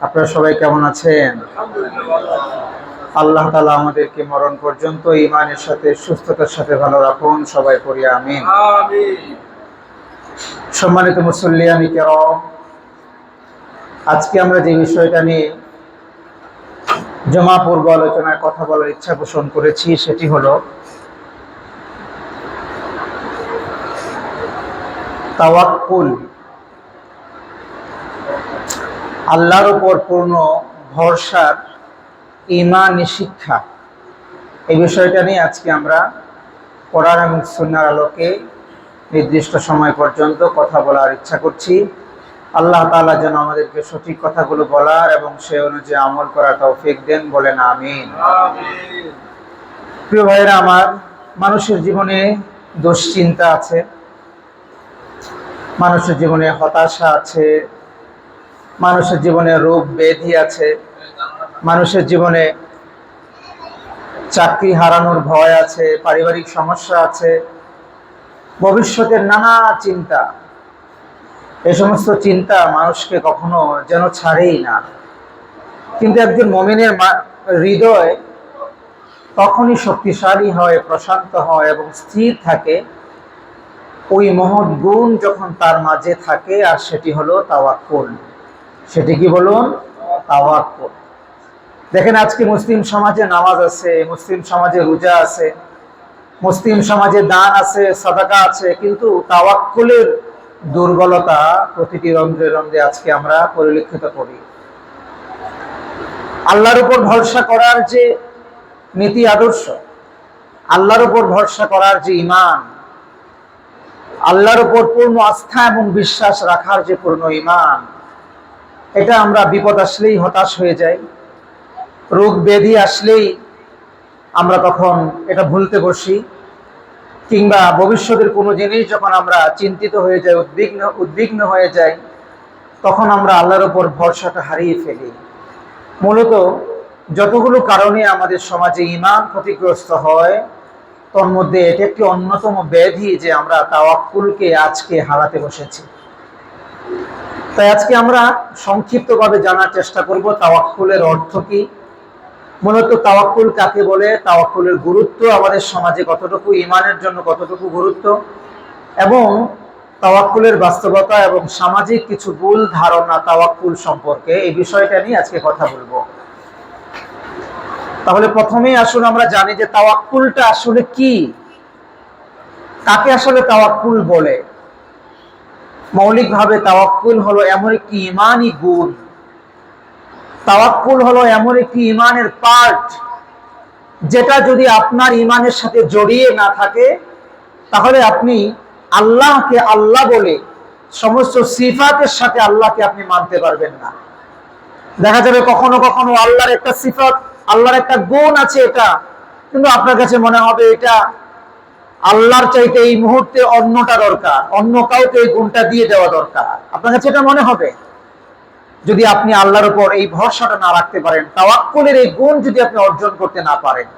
আপনারা সবাই কেমন আছেন? আল্লাহ তাআলা আমাদেরকে মরণ পর্যন্ত ঈমানের সাথে সুস্থতার সাথে ভালো রাখুন, সবাই পড়ি আমিন। সম্মানিত মুসল্লিয়ানি কিরাম, আজকে আমরা যে বিষয়টা নিয়ে জমা পূর্ব আলোচনায় কথা বলার ইচ্ছা পোষণ করেছি সেটি হলো তাওয়াক্কুল, আল্লাহর উপর পূর্ণ ভরসার ঈমানি শিক্ষা। এই বিষয়টা নিয়ে আজকে আমরা কোরআন এবং সুন্নাহর আলোকে নির্দিষ্ট সময় পর্যন্ত কথা বলার ইচ্ছা করছি। আল্লাহ তাআলা যেন আমাদেরকে সঠিক কথাগুলো বলার এবং সে অনুযায়ী আমল করার তৌফিক দেন, বলেন আমিন। প্রিয় ভাইয়েরা আমার, মানুষের জীবনে দুশ্চিন্তা আছে, মানুষের জীবনে হতাশা আছে, মানুষের জীবনে রোগ ব্যাধি আছে, মানুষের জীবনে চাকরি হারানোর ভয় আছে, পারিবারিক সমস্যা আছে, ভবিষ্যতের নানা চিন্তা। এই সমস্ত চিন্তা মানুষকে কখনো যেন ছাড়েই না। কিন্তু একজন মুমিনের হৃদয় তখনই শক্তিশালী হয়, প্রশান্ত হয় এবং স্থির থাকে ওই মহৎ গুণ যখন তার মাঝে থাকে, আর সেটি হলো তাওয়াক্কুল। সেটি কি বলুন? তাওয়াক্কুল। দেখেন, আজকে মুসলিম সমাজে নামাজ আছে, মুসলিম সমাজে রোজা আছে, মুসলিম সমাজে দান আছে, সাদাকা আছে, কিন্তু তাওয়াক্কুলের দুর্বলতা প্রতিটি রন্ধ্রে রন্ধ্রে আজকে আমরা পরিলক্ষিত করি। আল্লাহর উপর ভরসা করার যে নীতি আদর্শ, আল্লাহর উপর ভরসা করার যে ঈমান, আল্লাহর উপর পূর্ণ আস্থা এবং বিশ্বাস রাখার যে পূর্ণ ঈমান, এটা আমরা বিপদ আসলেই হতাশ হয়ে যাই, রোগ ব্যাধি আসলেই আমরা তখন এটা ভুলতে বসি, কিংবা ভবিষ্যতের কোনো জিনিস যখন আমরা চিন্তিত হয়ে যাই, উদ্বিগ্ন হয়ে যাই, তখন আমরা আল্লাহর উপর ভরসাটা হারিয়ে ফেলি। মূলত যতগুলো কারণে আমাদের সমাজে ঈমান ক্ষতিগ্রস্ত হয়, তোর মধ্যে এটা একটি অন্যতম ব্যাধি যে আমরা তাওয়াক্কুলকে আজকে হারাতে বসেছি। তাই আজকে আমরা সংক্ষিপ্তভাবে জানার চেষ্টা করব তাওয়াক্কুলের অর্থ কি, মূলত তাওয়াক্কুল কাকে বলে, তাওয়াক্কুলের গুরুত্ব আমাদের সমাজে কতটুকু, ঈমানের জন্য কতটুকু গুরুত্ব, এবং তাওয়াক্কুলের বাস্তবতা এবং সামাজিক কিছু ভুল ধারণা তাওয়াক্কুল সম্পর্কে, এই বিষয়টা নিয়ে আজকে কথা বলবো। তাহলে প্রথমেই আসলে আমরা জানি যে তাওয়াক্কুলটা আসলে কি, কাকে আসলে তাওয়াক্কুল বলে। মৌলিকভাবে তাওয়াক্কুল হলো এমন একটি ঈমানি গুণ, তাওয়াক্কুল হলো এমন একটি ঈমানের পার্ট, যেটা যদি আপনার ঈমানের সাথে জড়িয়ে না থাকে, তাহলে আপনি আল্লাহকে আল্লাহ বলে সমস্ত সিফাতের সাথে আল্লাহকে আপনি মানতে পারবেন না। দেখা যাবে কখনো কখনো আল্লাহর একটা সিফাত, আল্লাহর একটা গুণ আছে, এটা কিন্তু আপনার কাছে মনে হবে এটা আল্লাহর চাইতে এই মুহূর্তে অন্যটা দরকার, অন্য কাউকে এই গুণটা দিয়ে দেওয়া দরকার। আপনার কাছে এটা মনে হবে যদি আপনি আল্লাহর উপর এই ভরসাটা না রাখতে পারেন, তাওয়াক্কুলের এই গুণ যদি আপনি অর্জন করতে না পারেন।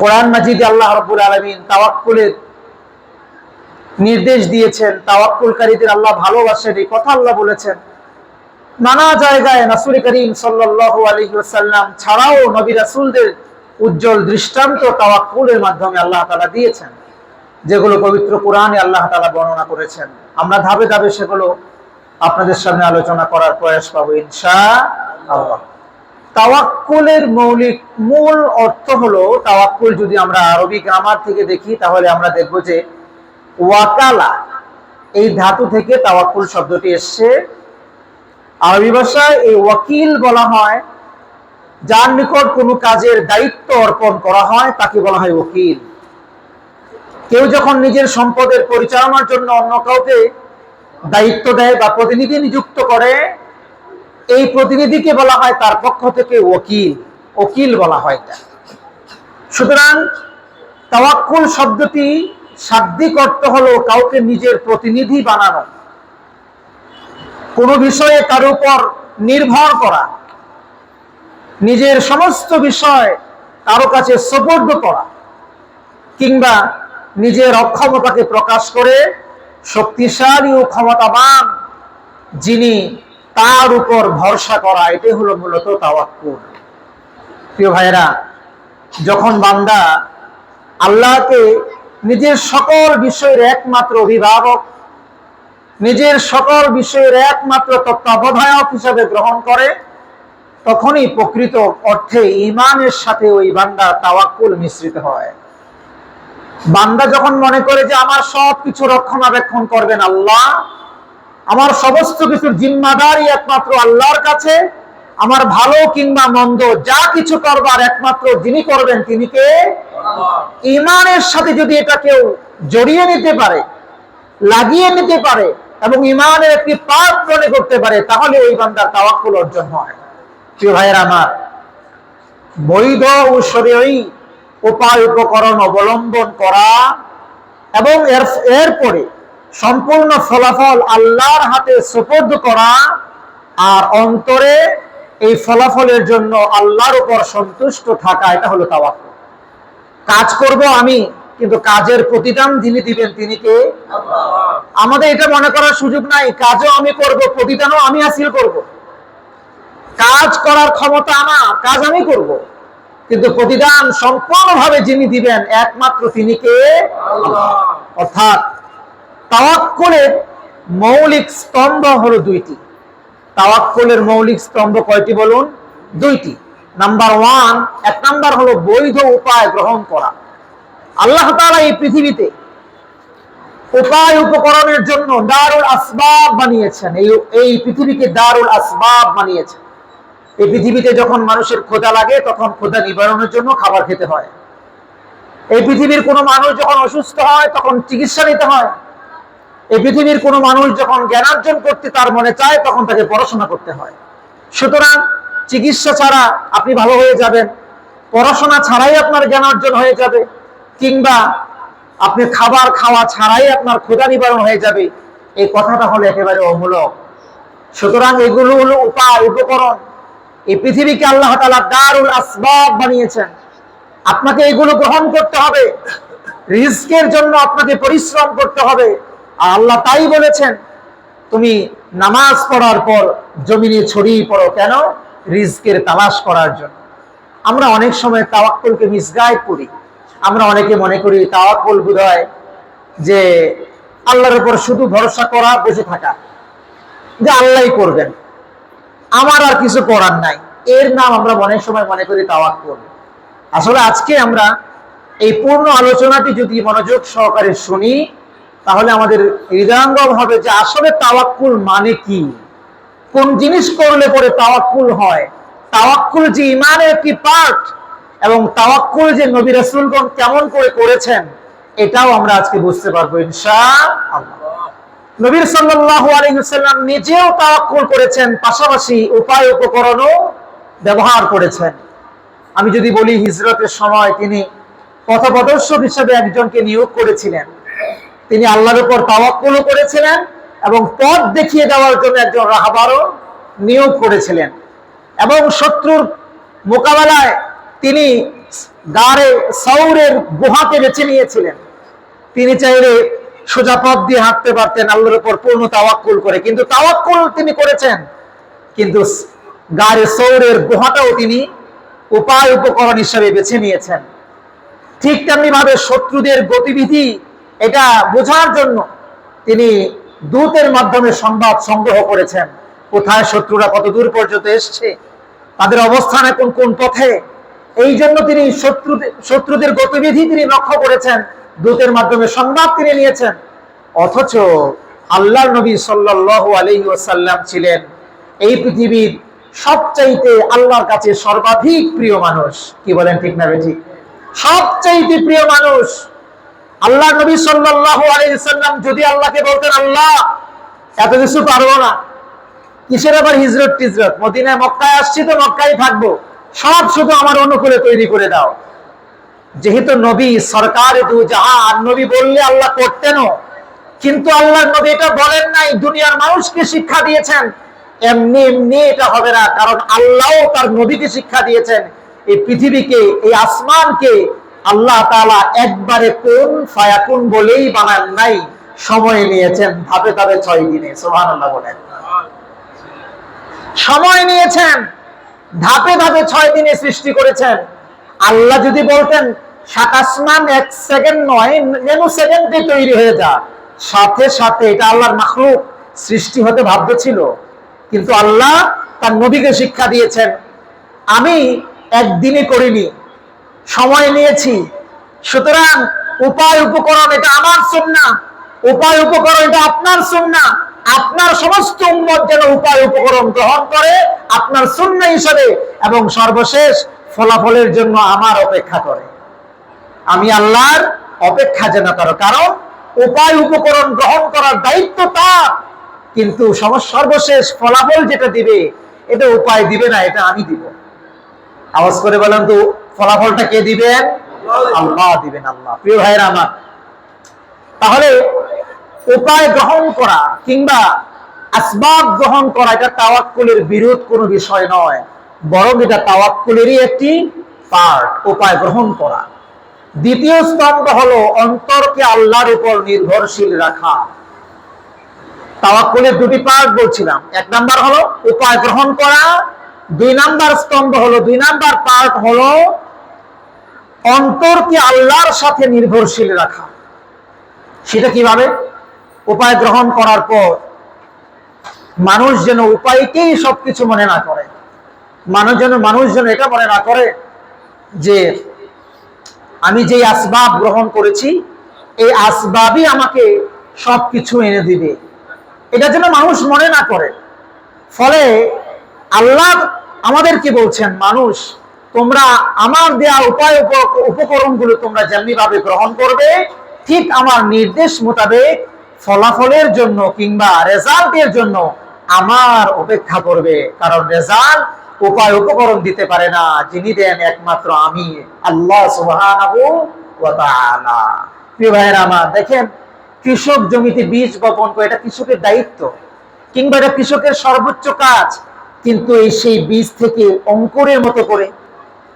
কোরআন মাজিদে আল্লাহ রাব্বুল আলামিন তাওয়াক্কুলের নির্দেশ দিয়েছেন, তাওয়াক্কুলকারীদের আল্লাহ ভালোবাসেন, এই কথা আল্লাহ বলেছেন। নানা জায়গায় রাসূল করিম সাল্লাল্লাহু আলাইহি ওয়াসাল্লাম ছাড়াও নবী রাসূলদের উজ্জ্বল দৃষ্টান্ত তাওয়াক্কুলের মাধ্যমে আল্লাহ তাআলা দিয়েছেন, যেগুলো পবিত্র কোরআনে আল্লাহ তাআলা বর্ণনা করেছেন। আমরা ধাপে ধাপে সেগুলো আপনাদের সামনে আলোচনা করার প্রয়াস পাবো ইনশাআল্লাহ। তাওয়াক্কুলের মূল অর্থ হলো, তাওয়াক্কুল যদি আমরা আরবি গ্রামার থেকে দেখি তাহলে আমরা দেখব যে ওয়াকালা এই ধাতু থেকে তাওয়াক্কুল শব্দটি এসেছে। আরবি ভাষায় এই ওয়াকিল বলা হয়, যার নিকট কোনো কাজের দায়িত্ব অর্পণ করা হয় তাকে বলা হয় ওয়াকিল। কেউ যখন নিজের সম্পদের পরিচালনার জন্য অন্য কাউকে দায়িত্ব দেয় বা প্রতিনিধি নিযুক্ত করে, এই প্রতিনিধিকে বলা হয় তার পক্ষ থেকে ওয়াকিল, ওকিল বলা হয় এটা। সুতরাং তাওয়াক্কুল শব্দটি শাব্দিক অর্থ হলো কাউকে নিজের প্রতিনিধি বানানো, কোনো বিষয়ে তার উপর নির্ভর করা, নিজের সমস্ত বিষয় কারো কাছে সুপর্দ করা, কিংবা নিজের অক্ষমতাকে প্রকাশ করে শক্তিশালী ও ক্ষমতাবান যিনি তার উপর ভরসা করা, এটাই হলো মূলত তাওয়াক্কুল। প্রিয় ভাইরা, যখন বান্দা আল্লাহকে নিজের সকল বিষয়ের একমাত্র অভিভাবক, নিজের সকল বিষয়ের একমাত্র তত্ত্বাবধায়ক হিসাবে গ্রহণ করে, তখনই প্রকৃত অর্থে ঈমানের সাথে ওই বান্দার তাওয়াক্কুল মিশ্রিত হয়। বান্দা যখন মনে করে যে আমার সবকিছু রক্ষণাবেক্ষণ করবেন আল্লাহ, আমার সমস্ত কিছুর জিম্মাদারি একমাত্র আল্লাহর কাছে, আমার ভালো কিংবা মন্দ যা কিছু করবার একমাত্র যিনি করবেন তিনি কে? ঈমানের সাথে যদি এটা কেউ জড়িয়ে নিতে পারে, লাগিয়ে নিতে পারে এবং ঈমানের একটি পার্ট মনে করতে পারে, তাহলে ওই বান্দার তাওয়াক্কুল অর্জন হয়। প্রিয় ভাইয়েরা আমার, বৈধ ও শরঈ উপায় উপকরণ অবলম্বন করা এবং এরপরে সম্পূর্ণ ফলাফল আল্লাহর হাতে সুপর্দ করা আর অন্তরে এই ফলাফলের জন্য আল্লাহর উপর সন্তুষ্ট থাকা, এটা হলো তাওয়াক্কুল। কাজ করব আমি, কিন্তু কাজের প্রতিদান যিনি দিবেন তিনি কে? আমাদের এটা মনে করার সুযোগ নাই কাজও আমি করব, প্রতিদানও আমি হাসিল করব। কাজ করার ক্ষমতা আমার, কাজ আমি করব, কিন্তু প্রতিদান সম্পূর্ণভাবে যিনি দিবেন একমাত্র তিনি কে? অর্থাৎ তাওয়াক্কুলের মৌলিক স্তম্ভ হলো দুইটি। তাওয়াক্কুলের মৌলিক স্তম্ভ কয়টি বলুন? দুইটি। নাম্বার 1, এক নাম্বার হলো বৈধ উপায় গ্রহণ করা। আল্লাহ তাআলা এই পৃথিবীতে উপায় উপকরণের জন্য দারুল আসবাব বানিয়েছেন। এই পৃথিবীকে দারুল আসবাব বানিয়েছেন। এই পৃথিবীতে যখন মানুষের ক্ষুধা লাগে তখন ক্ষুধা নিবারণের জন্য খাবার খেতে হয়। এই পৃথিবীর কোনো মানুষ যখন অসুস্থ হয় তখন চিকিৎসা নিতে হয়। এই পৃথিবীর কোনো মানুষ যখন জ্ঞানার্জন করতে তার মনে চায় তখন তাকে পড়াশোনা করতে হয়। সুতরাং চিকিৎসা ছাড়া আপনি ভালো হয়ে যাবেন, পড়াশোনা ছাড়াই আপনার জ্ঞানার্জন হয়ে যাবে, কিংবা আপনি খাবার খাওয়া ছাড়াই আপনার ক্ষুধা নিবারণ হয়ে যাবে, এই কথাটা হলো একেবারে অমূলক। সুতরাং এগুলো হলো উপায় উপকরণ। এই পৃথিবীকে আল্লাহ তাআলা দারুল আসবাব বানিয়েছেন। আপনাকে এগুলো গ্রহণ করতে হবে, রিজকের জন্য আপনাকে পরিশ্রম করতে হবে। আর আল্লাহ তাই বলেছেন, তুমি নামাজ পড়ার পর জমিনে ছড়িয়ে পড়ো। কেন? রিজকের তালাশ করার জন্য। আমরা অনেক সময় তাওয়াক্কুলকে মিসগাইড করি। আমরা অনেকে মনে করি তাওয়াক্কুল বোধহয় যে আল্লাহর উপর শুধু ভরসা করা, বসে থাকা, যে আল্লাহই করবেন, আমার আর কিছু করার নাই। এর নাম আমরা অনেক সময় মনে করি তাওয়াক্কুল। আসলে আজকে আমরা এই পূর্ণ আলোচনাটি যদি মনোযোগ সহকারে শুনি, তাহলে আমাদের হৃদয়ঙ্গম হবে যে আসলে তাওয়াক্কুল মানে কি, কোন জিনিস করলে পরে তাওয়াক্কুল হয়, তাওয়াক্কুল যে ঈমানের একটি পার্ট, এবং তাওয়াক্কুল যে নবী রাসূলগণ কেমন করে করেছেন, এটাও আমরা আজকে বুঝতে পারবো ইনশাআল্লাহ। নবী সাল্লাল্লাহু আলাইহি ওয়াসাল্লাম নিজেও তাওয়াক্কুল করেছেন, পাশাপাশি উপায় উপকরণও ব্যবহার করেছেন। আমি যদি বলি, হিজরতের সময় তিনি পথপ্রদর্শক হিসেবে একজনকে নিয়োগ করেছিলেন। তিনি আল্লাহর উপর তাওয়াক্কুলও করেছিলেন এবং পথ দেখিয়ে দেওয়ার জন্য একজন রাহবারও নিয়োগ করেছিলেন। এবং শত্রুর মোকাবেলায় তিনি গারে সাউরের গুহাকে বেছে নিয়েছিলেন। তিনি চাইলে সোজা পথ দিয়ে হাঁটতে পারতেন আল্লাহর উপর পূর্ণ তাওয়াক্কুল করে, কিন্তু তাওয়াক্কুল তিনি করেছেন, কিন্তু গারে সাউরের গুহাটাও তিনি উপায় উপকরণ হিসেবে বেছে নিয়েছেন। ঠিক তেমনি ভাবে শত্রুদের গতিবিধি এটা বোঝার জন্য তিনি দূতের মাধ্যমে সংবাদ সংগ্রহ করেছেন, কোথায় শত্রুরা কত দূর পর্যন্ত এসছে, তাদের অবস্থান এখন কোন পথে। এই জন্য তিনি শত্রুদের গতিবিধি তিনি লক্ষ্য করেছেন, দূতের মাধ্যমে সংবাদ তিনি নিয়েছেন। অথচ আল্লাহর নবী সাল্লাল্লাহু আলাইহি ওয়াসাল্লাম ছিলেন এই পৃথিবীর সবচাইতে আল্লাহর কাছে সর্বাধিক প্রিয় মানুষ। কি বলেন, ঠিক না বেঠিক? সবচাইতে প্রিয় মানুষ আল্লাহ নবী সাল্লাল্লাহু আলাইহি ওয়াসাল্লাম যদি আল্লাহকে বলতেন, আল্লাহ এত কিছু পারবো না, কিসের আবার হিজরত টিজরত, মদিনায় মক্কায় আসছি তো মক্কায় থাকবো, সব শুধু আমার অনুকূলে তৈরি করে দাও। যেহেতু নবী সরকার দু জাহান, নবী বললে আল্লাহ করতেনও, কিন্তু আল্লাহ নবী এটা বলেন নাই, দুনিয়ার মানুষকে শিক্ষা দিয়েছেন এমনি এমনি এটা হবে না। কারণ আল্লাহ তার নবীকে শিক্ষা দিয়েছেন, এই পৃথিবীকে, এই আসমানকে আল্লাহ তাআলা একবারে কোন ফায়াকুন বলেই বানান নাই, সময় নিয়েছেন ধাপে ধাপে 6 দিনে। সুবহানাল্লাহ বলেন। সময় নিয়েছেন, ধাপে ধাপে 6 দিনে সৃষ্টি করেছেন। আল্লাহ যদি বলতেন সাত আসমান 1 সেকেন্ড নয়, নেনো সেকেন্ডে তৈরি হয়ে যা, সাথে সাথে এটা আল্লাহর মাখলুক, সৃষ্টি হতে বাধ্য ছিল। কিন্তু আল্লাহ তার নবীকে শিক্ষা দিয়েছেন, আমি একদিনে করিনি, সময় নিয়েছি। সুতরাং উপায় উপকরণ এটা আমার সুন্নাহ, উপায় উপকরণ এটা আপনার সুন্নাহ। আপনার সমস্ত উম্মত যেন উপায় উপকরণ গ্রহণ করে আপনার সুন্নাহ হিসেবে, এবং সর্বশেষ ফলাফলের জন্য আমার অপেক্ষা করে। আমি আল্লাহর অপেক্ষা যেন করো, কারণ উপায় উপকরণ গ্রহণ করার দায়িত্ব তার, কিন্তু সর্বশেষ ফলাফল যেটা দিবে এটা উপায় দিবে না, এটা আমি দিব। আওয়াজ করে বলেন তো, ফলাফলটা কে দিবেন? আল্লাহ দিবেন। আল্লাহ। প্রিয় ভাইরা আমার, তাহলে উপায় গ্রহণ করা কিংবা আসবাব গ্রহণ করা এটা তাওয়াক্কুলের বিরোধ কোনো বিষয় নয়, বরং এটা তাওয়াক্কুলেরই একটি পার্ট, উপায় গ্রহণ করা। দ্বিতীয় স্তম্ভ হলো অন্তরকে আল্লাহর উপর নির্ভরশীল রাখা। তাওয়াক্কুলের দুটি পার্ট বলছিলাম, 1 নাম্বার হলো উপায় গ্রহণ করা, 2 নাম্বার স্তম্ভ হলো, 2 নাম্বার পার্ট হলো অন্তরকে আল্লাহর সাথে নির্ভরশীল রাখা। সেটা কিভাবে? উপায় গ্রহণ করার পর মানুষ যেন উপায়কেই সবকিছু মনে না করে, মানুষ যেন এটা মনে না করে যে আমি যে আসবাব গ্রহণ করেছি এই আসবাবই আমাকে সবকিছু এনে দিবে, এটা যেন মানুষ মনে না করে। ফলে আল্লাহ আমাদেরকে বলছেন, মানুষ তোমরা আমার দেয়া উপায় উপকরণগুলো তোমরা যেমনি ভাবে গ্রহণ করবে, ঠিক আমার নির্দেশ মোতাবেক ফলাফলের জন্য কিংবা রেজাল্টের জন্য আমার অপেক্ষা করবে। কারণ রেজাল্ট উপায় উপকরণ দিতে পারে না, যিনি দেন একমাত্র আমি, আল্লাহ সুবহানাহু ওয়া তাআলা। প্রিয় ভাইয়েরা আমার, দেখেন কৃষক জমিতে বীজ বপন করে, এটা কৃষকের দায়িত্ব কিংবা এটা কৃষকের সর্বোচ্চ কাজ। কিন্তু এই সেই বীজ থেকে অঙ্কুরের মতো করে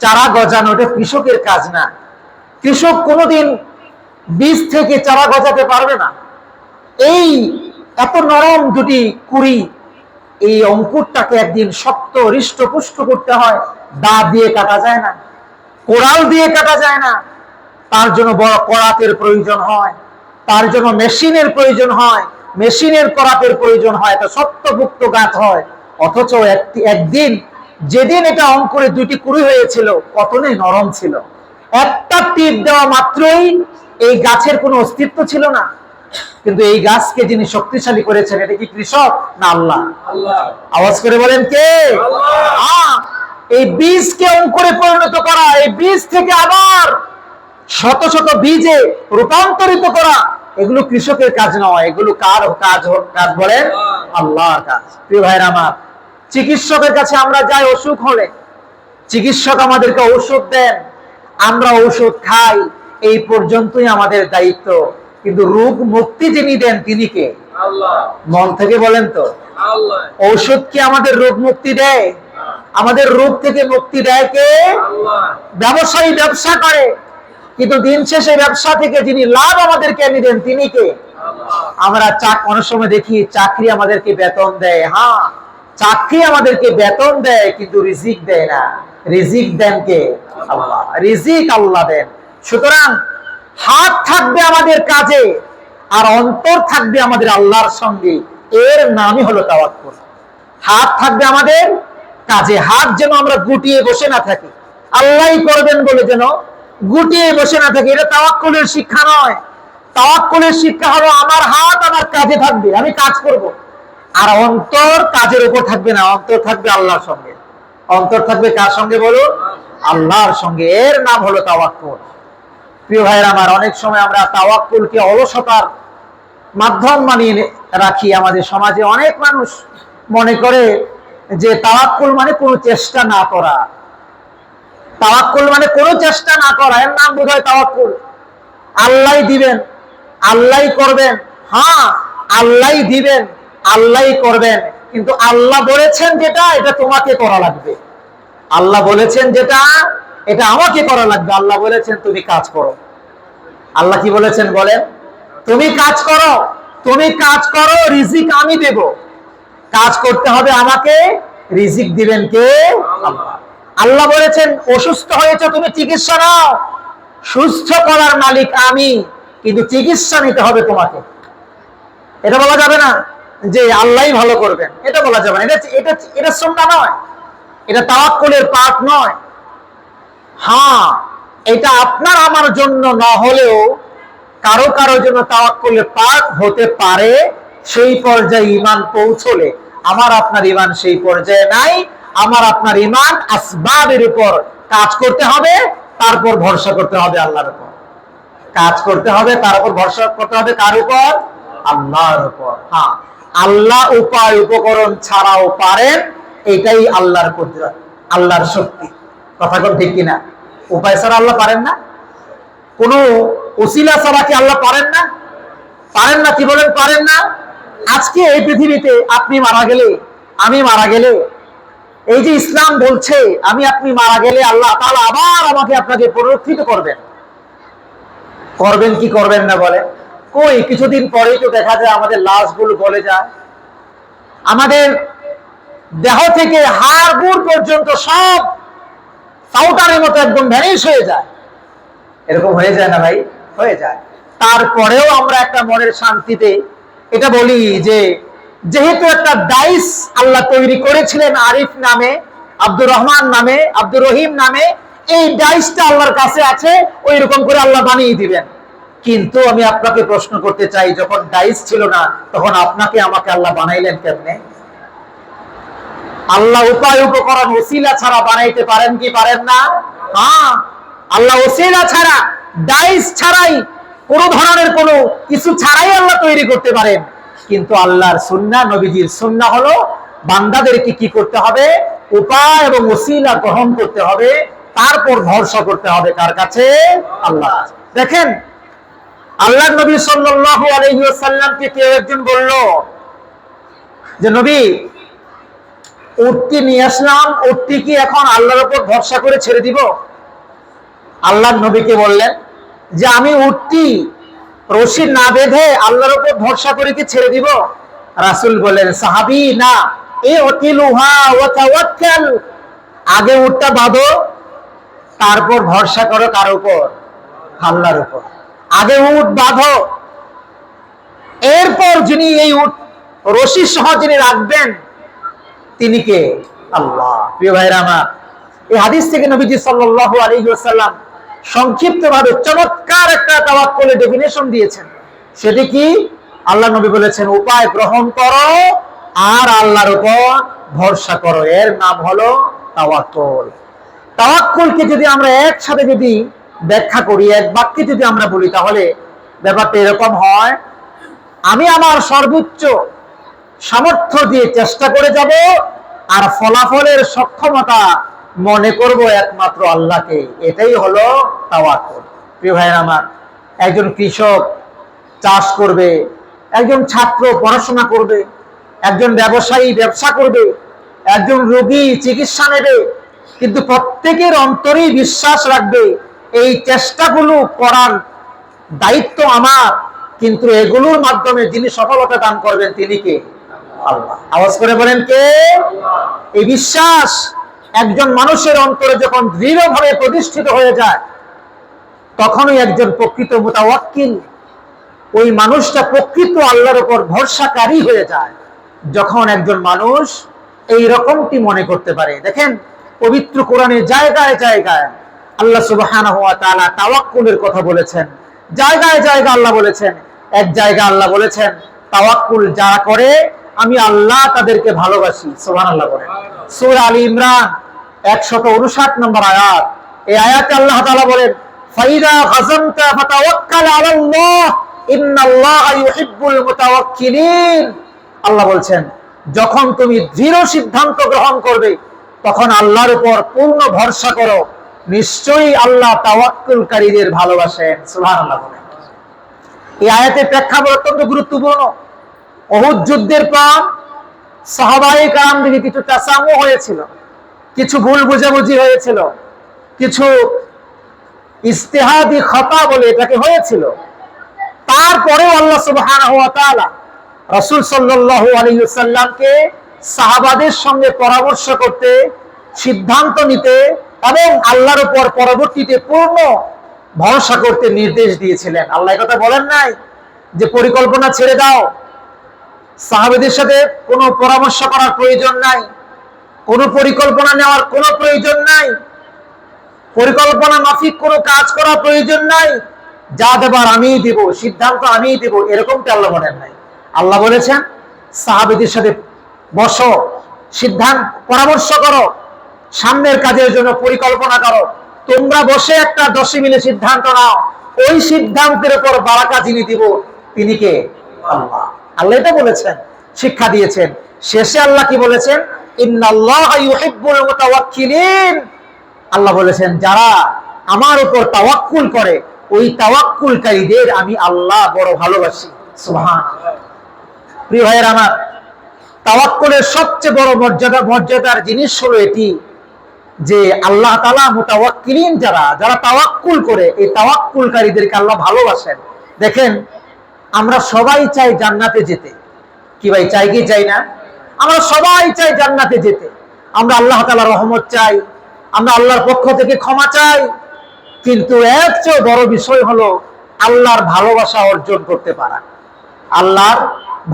চারা গজানো, এটা কৃষকের কাজ না। কৃষক কোনোদিন বীজ থেকে চারা গজাতে পারবে না। এই এত নরম দুটি কুড়ি, এই অঙ্কুরটাকে একদিন শক্ত হৃষ্টপুষ্ট করতে হয়, দা দিয়ে কাটা যায় না, কোড়াল দিয়ে কাটা যায় না, তার জন্য বড় করাতের প্রয়োজন হয়, তার জন্য মেশিনের প্রয়োজন হয়, মেশিনের করাতের প্রয়োজন হয়, এটা শক্তপুক্ত গাছ হয়। অথচ একদিন যেদিন এটা অঙ্কুরে 2টি কুড়ি হয়েছিল, কতই নরম ছিল, একটা টিপ দেওয়া মাত্রই এই গাছের কোনো অস্তিত্ব ছিল না। কিন্তু এই গাছকে যিনি শক্তিশালী করেছেন, এটা কি কৃষক না আল্লাহ? আওয়াজ করে বলেন কে? এই বীজকে অঙ্কুরে পরিণত করা, এই বীজ থেকে আবার শত শত বীজে রূপান্তরিত করা, এগুলো কৃষকের কাজ নয়, এগুলো কার কাজ? কাজ বলেন আল্লাহর কাজ। প্রিয় ভাইরা আমার, চিকিৎসকের কাছে আমরা যাই অসুখ হলে, চিকিৎসক আমাদেরকে ঔষধ দেন, আমরা ঔষধ খাই, এই পর্যন্তই আমাদের দায়িত্ব। কিন্তু রোগ মুক্তি যিনি দেন তিনি কে? আল্লাহ। মন থেকে বলেন তো, আল্লাহ। ঔষধ কি আমাদের রোগ মুক্তি দেয়? আমাদের রোগ থেকে মুক্তি দেয় কে? আল্লাহ। ব্যবসায়ী ব্যবসা করে, কিন্তু দিন শেষে ব্যবসা থেকে যিনি লাভ আমাদেরকে এনে দেন তিনি কে? আল্লাহ। আমরা অনেক সময় দেখি চাকরি আমাদেরকে বেতন দেয়, হ্যাঁ চাকরি আমাদেরকে বেতন দেয়, কিন্তু রিজিক দেয় না। রিজিক দেন কে? আল্লাহ। রিজিক আল্লাহ দেন। সুতরাং হাত থাকবে আমাদের কাজে, আর অন্তর থাকবে আমাদের আল্লাহর সঙ্গে, এর নামই হলো তাওয়াক্কুল। হাত থাকবে আমাদের কাজে, হাত যেন আমরা গুটিয়ে বসে না থাকি, আল্লাহই করবেন বলে যেন গুটিয়ে বসে না থাকি, এটা তাওয়াক্কুলের শিক্ষা নয়। তাওয়াক্কুলের শিক্ষা হলো আমার হাত আমার কাজে থাকবে, আমি কাজ করব, আর অন্তর কাজের উপর থাকবে না, অন্তর থাকবে আল্লাহর সঙ্গে। অন্তর থাকবে কার সঙ্গে বলুন? আল্লাহর সঙ্গে, এর নাম হলো তাওয়াক্কুল। প্রিয় ভাইয়েরা আমার, অনেক সময় আমরা তাওয়াক্কুলকে অলসতার মাধ্যম মানিয়ে রাখি। আমাদের সমাজে অনেক মানুষ মনে করে যে তাওয়াক্কুল মানে কোনো চেষ্টা না করা, তাওয়াক্কুল মানে কোনো চেষ্টা না করা, এর নাম বোধহয় তাওয়াক্কুল। আল্লাহই দিবেন, আল্লাহই করবেন, হ্যাঁ আল্লাহই দিবেন, আল্লাহই করবেন, কিন্তু আল্লাহ বলেছেন যেটা এটা তোমাকে করা লাগবে। আল্লাহ বলেছেন যেটা এটা আমাকে করা লাগবে। আল্লাহ বলেছেন তুমি কাজ করো। আল্লাহ কি বলেছেন বলেন? তুমি কাজ করো, তুমি কাজ করো, রিজিক আমি দেব। কাজ করতে হবে আমাকে, রিজিক দিবেন কে? আল্লাহ। আল্লাহ বলেছেন অসুস্থ হয়েছে তুমি চিকিৎসা নাও, সুস্থ করার মালিক আমি, কিন্তু চিকিৎসা নিতে হবে তোমাকে। এটা বলা যাবে না যে আল্লাহই ভালো করবেন, এটা বলা যাবে না। এটা সুন্নাহ নয়, এটা তাওয়াক্কুলের পাঠ নয়। হ্যাঁ, এটা আপনার আমার জন্য না হলেও কারো কারো জন্য তাওয়াক্কুলের পাঠ হতে পারে। সেই পর্যায়ে ঈমান পৌঁছলে, আমার আপনার ঈমান সেই পর্যায়ে নাই। আমার আপনার ঈমান আসবাবের উপর কাজ করতে হবে, তারপর ভরসা করতে হবে আল্লাহর উপর। কাজ করতে হবে, তার উপর ভরসা করতে হবে কার উপর? আল্লাহর উপর। হ্যাঁ, আল্লাহ উপায় উপকরণ ছাড়াও পারেন, এটাই আল্লাহর কুদরত, আল্লাহর শক্তি। কথা কোন ঠিক কিনা? উপায় ছাড়া আল্লাহ পারেন না? কোন ওসিলা ছাড়া কি আল্লাহ পারেন না? পারেন না? কি বলেন পারেন না? আজকে এই পৃথিবীতে আপনি মারা গেলে, আমি মারা গেলে, এই যে ইসলাম বলছে আমি আপনি মারা গেলে আল্লাহ তাআলা আবার আমাকে আপনাকে পুনরুত্থিত করবেন। করবেন কি করবেন না বলে? কই, কিছুদিন পরেই তো দেখা যায় আমাদের লাশগুলো গলে যায়, আমাদের দেহ থেকে হাড় গুড় পর্যন্ত সব পাউডারের মতো একদম ভ্যানিশ হয়ে যায়। এরকম হয়ে যায় না ভাই? হয়ে যায়। তারপরেও আমরা একটা মনের শান্তিতে এটা বলি যে যেহেতু একটা ডাইস আল্লাহ তৈরি করেছিলেন আরিফ নামে, আব্দুর রহমান নামে, আব্দুর রহিম নামে, এই ডাইসটা আল্লাহর কাছে আছে, ওই রকম করে আল্লাহ বানিয়ে দিবেন। কিন্তু আমি আপনাকে প্রশ্ন করতে চাই, যখন ডাইস ছিল না তখন আপনাকে আমাকে আল্লাহ বানাইলেন কেমনে? আল্লাহ উপায় উপকরণ ওসিলা ছাড়া বানাইতে পারেন কি পারেন না? হ্যাঁ, আল্লাহ ওসিলা ছাড়া, ডাইস ছাড়াই, কোন ধরনের কোন কিছু ছাড়াই আল্লাহ তৈরি করতে পারেন। কিন্তু আল্লাহর সুন্নাহ, নবীজির সুন্নাহ হলো বান্দাদেরকে কি করতে হবে? উপায় এবং ওসিলা গ্রহণ করতে হবে, তারপর ভরসা করতে হবে কার কাছে? আল্লাহ। দেখেন, আল্লাহর নবী সাল্লাল্লাহু আলাইহি ওয়াসাল্লামকে কেউ একজন বলল যে নবী, উটটি নিয়ে আসলাম, উটটি কি এখন আল্লাহর উপর ভরসা করে ছেড়ে দিব? আল্লাহর নবীকে বললেন যে আমি উটটি রশি না বেঁধে আল্লাহর উপর ভরসা করে কি ছেড়ে দিব? রাসূল বলেন, সাহাবী না, ইউতিলুহা ওয়া তাওয়াক্কাল, আগে উটটা বাঁধো, তারপর ভরসা করো কার উপর? আল্লাহর উপর। আগে উট বাঁধো, এরপর যিনি এই উট রশি সহ যিনি রাখবেন তিনি কে? আল্লাহ। প্রিয় ভাইরা আমার, এই হাদিস থেকে নবীজি সাল্লাল্লাহু আলাইহি ওয়াসাল্লাম সংক্ষিপ্তভাবে চমৎকার একটা তাওয়াক্কুলের ডেফিনেশন দিয়েছেন। সেটি কি? আল্লাহ নবী বলেছেন উপায় গ্রহণ করো আর আল্লাহর উপর ভরসা করো, এর নাম হলো তাওয়াক্কুল। তাওয়াক্কুলকে যদি আমরা একসাথে যদি ব্যাখ্যা করি, এক বাক্যে যদি আমরা বলি, তাহলে ব্যাপারটা এরকম হয়, আমি আমার সর্বোচ্চ সামর্থ্য দিয়ে চেষ্টা করে যাব, আর ফলাফলের সক্ষমতা মনে করব একমাত্র আল্লাহকে। এটাই হলো তাওয়াক্কুল। প্রিয় ভাইরা আমার, একজন কৃষক চাষ করবে, একজন ছাত্র পড়াশোনা করবে, একজন ব্যবসায়ী ব্যবসা করবে, একজন রোগী চিকিৎসা নেবে, কিন্তু প্রত্যেকের অন্তরেই বিশ্বাস রাখবে এই চেষ্টাগুলো করার দায়িত্ব আমার, কিন্তু এগুলোর মাধ্যমে যিনি সফলতা দান করবেন তিনি কে? আল্লাহ। আওয়াজ করে বলেন কে? এই বিশ্বাস একজন মানুষের অন্তরে যখন দৃঢ়ভাবে প্রতিষ্ঠিত হয়ে যায়, তখনই একজন প্রকৃত মুতাওয়াক্কিল, ওই মানুষটা প্রকৃত আল্লাহর উপর ভরসাকারী হয়ে যায়। যখন একজন মানুষ এই রকমটি মনে করতে পারে। দেখেন, পবিত্র কোরআনে জায়গায় জায়গায় আল্লাহ সুবহানাহু ওয়া তাআলা তাওয়াক্কুলের কথা বলেছেন, জায়গায় জায়গায় আল্লাহ বলেছেন। এক জায়গায় আল্লাহ বলেছেন তাওয়াক্কুল যারা করে আমি আল্লাহ তাদেরকে ভালোবাসি। সুবহানাল্লাহ বলেন। সূরা আলী ইমরান 159 নম্বর আয়াত, এই আয়াতে আল্লাহ তাআলা বলেন ফাইদা গাযামতা ফাতাওয়াক্কাল আলাল্লাহ ইন্নাল্লাহা ইউহিব্বুল মুতাওয়াক্কিলিন। আল্লাহ বলছেন যখন তুমি দৃঢ় সিদ্ধান্ত গ্রহণ করবে তখন আল্লাহর উপর পূর্ণ ভরসা করো, নিশ্চয়ই আল্লাহ তাওয়াক্কুলকারীদের ভালোবাসেন। সুবহানাল্লাহ বলেন। এই আয়াতের প্রেক্ষাপট অত্যন্ত গুরুত্বপূর্ণ। উহুদ যুদ্ধের পর সাহাবায়ে কেরামদের কিছু তাসামু হয়েছিল, কিছু ভুল বুঝাবুঝি হয়েছিল, কিছু ইজতিহাদি খাতা বলে এটাকে হয়েছিল। তারপরেও আল্লাহ সুবহানাহু ওয়া তাআলা রাসূল সাল্লাল্লাহু আলাইহি ওয়াসাল্লামকে সাহাবাদের সঙ্গে পরামর্শ করতে, সিদ্ধান্ত নিতে এবং আল্লাহর উপর পরবর্তীতে পূর্ণ ভরসা করতে নির্দেশ দিয়েছিলেন। আল্লাহ কথা বলেন নাই যে পরিকল্পনা ছেড়ে দাও, সাহাবাদের সাথে কোনো পরামর্শ করার প্রয়োজন নাই, কোনো পরিকল্পনা নেওয়ার কোনো প্রয়োজন নাই, পরিকল্পনা মাফিক কোনো কাজ করার প্রয়োজন নাই, যা দেবার আমিই দিব, সিদ্ধান্ত আমিই দিব, এরকমটা আল্লাহ বলেন নাই। আল্লাহ বলেছেন সাহাবাদের সাথে বসো, সিদ্ধান্ত পরামর্শ করো, সামনের কাজের জন্য পরিকল্পনা করো। তোমরা বসে একটা 10 মিলে সিদ্ধান্ত নাও, ওই সিদ্ধান্তের উপর বারাকা যিনি দিব তিনি কে? আল্লাহ। আল্লাহ এটা বলেছেন, শিক্ষা দিয়েছেন। শেষে আল্লাহ কি বলেছেন? ইন্নাল্লাহা ইউহিব্বুল মুতাওয়াক্কিলিন। আল্লাহ বলেছেন যারা আমার উপর তাওয়াক্কুল করে, ওই তাওয়াক্কুলকারীদের আমি আল্লাহ বড় ভালোবাসি। সুবহানাল্লাহ। প্রিয় ভাইয়েরা আমার, তাওয়াক্কুলের সবচেয়ে বড় মর্যাদার জিনিস হলো এটি যে আল্লাহ তাআলা মুতাওয়াক্কিলিন যারা তাওয়াক্কুল করে, এই তাওয়াক্কুলকারীদেরকে আল্লাহ ভালোবাসেন। দেখেন, আমরা সবাই চাই জান্নাতে যেতে। কি ভাই, চাই কি চাই না? আমরা সবাই চাই জান্নাতে যেতে। আমরা আল্লাহ তাআলার রহমত চাই, আমরা আল্লাহর পক্ষ থেকে ক্ষমা চাই। কিন্তু এর চেয়ে বড় বিষয় হলো আল্লাহর ভালোবাসা অর্জন করতে পারা। আল্লাহর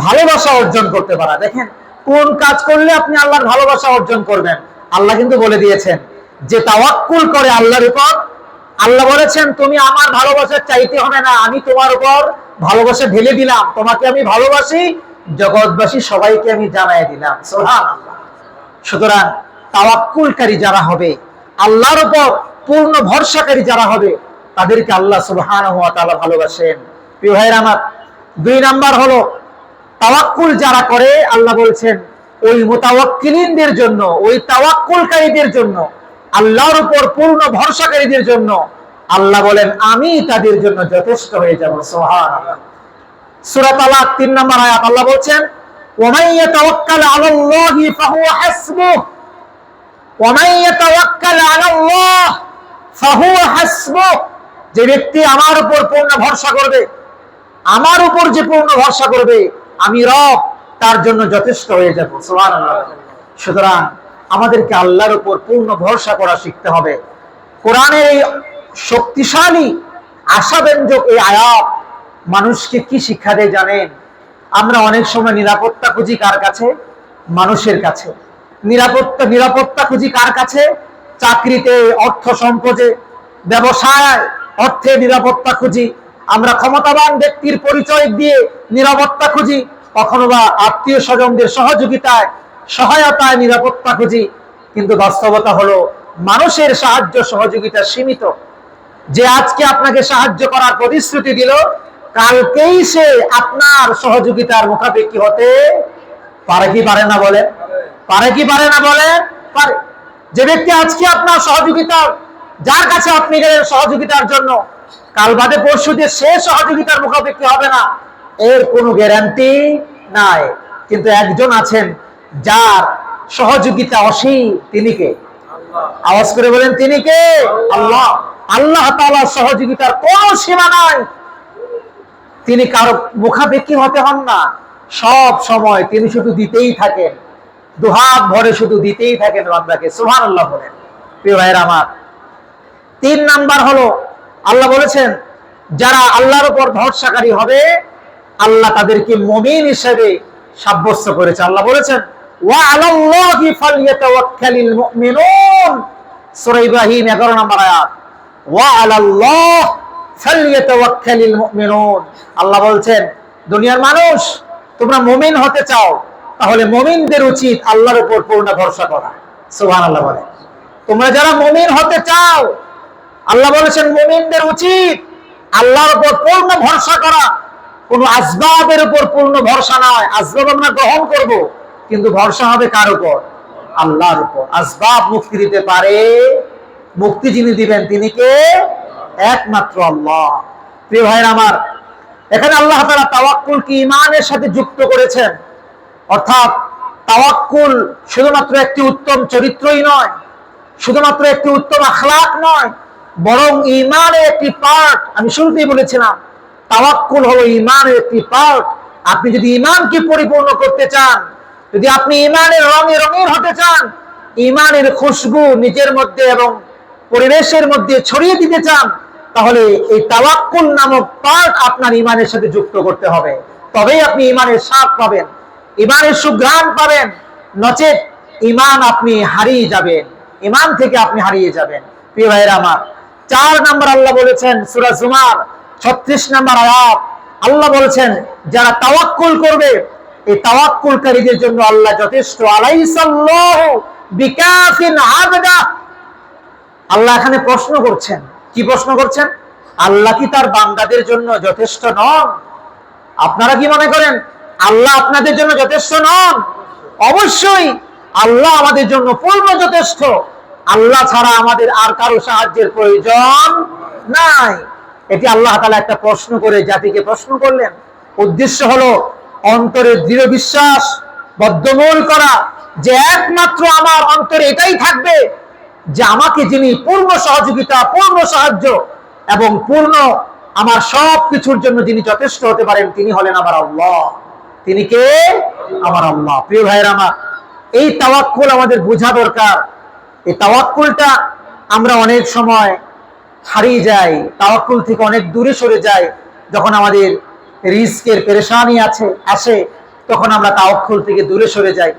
ভালোবাসা অর্জন করতে পারা। দেখেন, কোন কাজ করলে আপনি আল্লাহর ভালোবাসা অর্জন করবেন? আল্লাহ কিন্তু বলে দিয়েছেন যে তাওয়াক্কুল করে আল্লাহর উপর, আল্লাহ বলেছেন তুমি আমার ভালোবাসা চাইতে হবে না, আমি তোমার উপর ভালোবাসা ঢেলে দিলাম, তোমাকে আমি ভালোবাসি, জগৎবাসী সবাইকে আমি জানাই দিলাম। সুবহানাল্লাহ। সুতরাং তাওয়াক্কুলকারী যারা হবে, আল্লাহর উপর পূর্ণ ভরসাকারী যারা হবে, তাদেরকে আল্লাহ সুবহানাহু ওয়া তাআলা ভালোবাসেন। প্রিয় ভাইরা আমার, 2 নাম্বার হলো তাওয়াক্কুল যারা করে, আল্লাহ বলছেন ওই মুতাওয়াক্কিলিনদের জন্য, ওই তাওয়াক্কুলকারীদের জন্য, আল্লাহর উপর পূর্ণ ভরসাকারীদের জন্য আল্লাহ বলেন আমি তাদের জন্য যথেষ্ট হয়ে যাব। সুবহানাল্লাহ। সূরা তালাক 3 নম্বর আয়াত আল্লাহ বলছেন ওয়া মান ইয়াতাওয়াক্কাল আলাল্লাহি ফাহুয়া হাসবুহ, ওয়া মান ইয়াতাওয়াক্কাল আলাল্লাহ ফাহুয়া হাসবুহ। যে ব্যক্তি আমার উপর পূর্ণ ভরসা করবে, আমার উপর যে পূর্ণ ভরসা করবে, আমি রব তার জন্য যথেষ্ট হয়ে যাব। সুবহানাল্লাহ। সুতরাং আমাদেরকে আল্লাহর উপর পূর্ণ ভরসা করা শিখতে হবে। কোরআনের এই শক্তিশালী আশাব্যঞ্জক এই আয়াত মানুষকে কি শিক্ষা দেয় জানেন? আমরা অনেক সময় নিরাপত্তা খুঁজি কার কাছে? মানুষের কাছে। নিরাপত্তা খুঁজি কার কাছে? চাকরিতে, অর্থ সম্পদে, ব্যবসায় অর্থে নিরাপত্তা খুঁজি। আমরা ক্ষমতাবান ব্যক্তির পরিচয় দিয়ে নিরাপত্তা খুঁজি, কখনো বা আত্মীয় স্বজনদের সহযোগিতায়, সহায়তায় নিরাপত্তা খুঁজি। কিন্তু বাস্তবতা হলো মানুষের সাহায্য সহযোগিতা সীমিত। যে আজকে আপনাকে সাহায্য করার প্রতিশ্রুতি দিল, কালকেই সে আপনার সহযোগিতার মুখাপেক্ষী হতে পারে কি পারে না? বলে পারে কি পারে না? বলে পারে। যে ব্যক্তি আজকে আপনার সহযোগিতা, যার কাছে আপনি গেলেন সহযোগিতার জন্য, কাল বাদে পরশু যে সে সহযোগিতার মুখাপেক্ষী হবে না, এর কোনো গ্যারান্টি নাই। কিন্তু একজন আছেন যার সহযোগিতা অসীম, তিনি কে? আওয়াজ করে বলেন, তিনি কে? আল্লাহ। আল্লাহ তাআলার সহযোগিতার কোনো সীমা নাই। তিনি কারো মুখাপেক্ষী হতে হন না, সব সময় তিনি শুধু দিতেই থাকেন, দুহাত ভরে শুধু দিতেই থাকেন বান্দাকে। সুবহানাল্লাহ বলেন। প্রিয় ভাইরা আমার, 3 নাম্বার হলো আল্লাহ বলেছেন যারা আল্লাহর উপর ভরসাকারী হবে, আল্লাহ তাদেরকে মুমিন হিসেবে সাব্যস্ত করেছে। আল্লাহ বলেছেন ওয়া আলাল্লাহি ফালইয়াতাওয়াক্কালিল মুমিনুন। সূরা ইব্রাহিম 11 নম্বর আয়াত। ওয়া আলাল্লাহ ফালইয়াতাওয়াক্কালিল মুমিনুন। আল্লাহ বলছেন দুনিয়ার মানুষ, তোমরা মুমিন হতে চাও, তাহলে মুমিনদের উচিত আল্লাহর উপর পূর্ণ ভরসা করা। সুবহানাল্লাহ বলেন। তোমরা যারা মুমিন হতে চাও, আল্লাহ বলেছেন মুমিনদের উচিত আল্লাহর উপর পূর্ণ ভরসা করা। কোন আসবাবের উপর পূর্ণ ভরসা নয়। আসবাব আমরা গ্রহণ করব, কিন্তু ভরসা হবে কার উপর? আল্লাহর উপর। আসবাব মুক্তি দিতে পারে, মুক্তি যিনি দিবেন তিনি কে? একমাত্র আল্লাহ। প্রিয় ভাইরা আমার, এখানে আল্লাহ তাআলা তাওয়াক্কুলকে ঈমানের সাথে যুক্ত করেছেন। অর্থাৎ তাওয়াক্কুল শুধুমাত্র একটি উত্তম চরিত্রই নয়, শুধুমাত্র একটি উত্তম আখলাক নয়, বরং ঈমানের একটি পার্ট। আমি শুরুতেই বলেছিলাম তাওয়াক্কুল হলো ঈমানের একটি পার্ট। আপনি যদি ঈমানকে পরিপূর্ণ করতে চান, যদি আপনি ইমানের রঙে রঙিন হতে চান, ইমানের খুশবু নিজের মধ্যে এবং পরিবেশের মধ্যে ছড়িয়ে দিতে চান, তাহলে এই তাওয়াক্কুল নামক পার্ট আপনার ইমানের সাথে যুক্ত করতে হবে। তবেই আপনি ইমানের স্বাদ পাবেন, ইমানের সুঘ্রাণ পাবেন। নচেত ইমান আপনি হারিয়ে যাবেন, ইমান থেকে আপনি হারিয়ে যাবেন। প্রিয় ভাইয়েরা আমার, 4 নম্বর আল্লাহ বলেছেন সূরা জুমার 36 নম্বর আয়াত, আল্লাহ বলেছেন যারা তাওয়াক্কুল করবে, এই তাওয়াক্কুলকারীদের জন্য আল্লাহ যথেষ্ট। আলাইসাল্লাহু বিকাফিন আবদা। আল্লাহ এখানে প্রশ্ন করছেন। কি প্রশ্ন করছেন? আল্লাহ কি তার বান্দাদের জন্য যথেষ্ট নন? আপনারা কি মনে করেন আল্লাহ আপনাদের জন্য যথেষ্ট নন? অবশ্যই আল্লাহ আমাদের জন্য পূর্ণ যথেষ্ট। আল্লাহ ছাড়া আমাদের আর কারো সাহায্যের প্রয়োজন নাই। এটি আল্লাহ তাআলা একটা প্রশ্ন করে জাতিকে প্রশ্ন করলেন। উদ্দেশ্য হলো অন্তরের দৃঢ় বিশ্বাস বদ্ধমূল করা যে একমাত্র আমার অন্তরে এটাই থাকবে যে আমাকে যিনি পূর্ণ সহযোগিতা, পূর্ণ সাহায্য এবং পূর্ণ আমার সব কিছুর জন্য যিনি যথেষ্ট হতে পারেন, তিনি হলেন আমার আল্লাহ। তিনি কে? আমার আল্লাহ। প্রিয় ভাইয়েরা আমার, এই তাওয়াক্কুল আমাদের বোঝা দরকার। এই তাওয়াক্কুলটা আমরা অনেক সময় হারিয়ে যাই, তাওয়াক্কুল থেকে অনেক দূরে সরে যাই। যখন আমাদের রিস্কের পেরেশানি আসে, তখন আমরা তাওয়াক্কুল থেকে দূরে সরে যাই।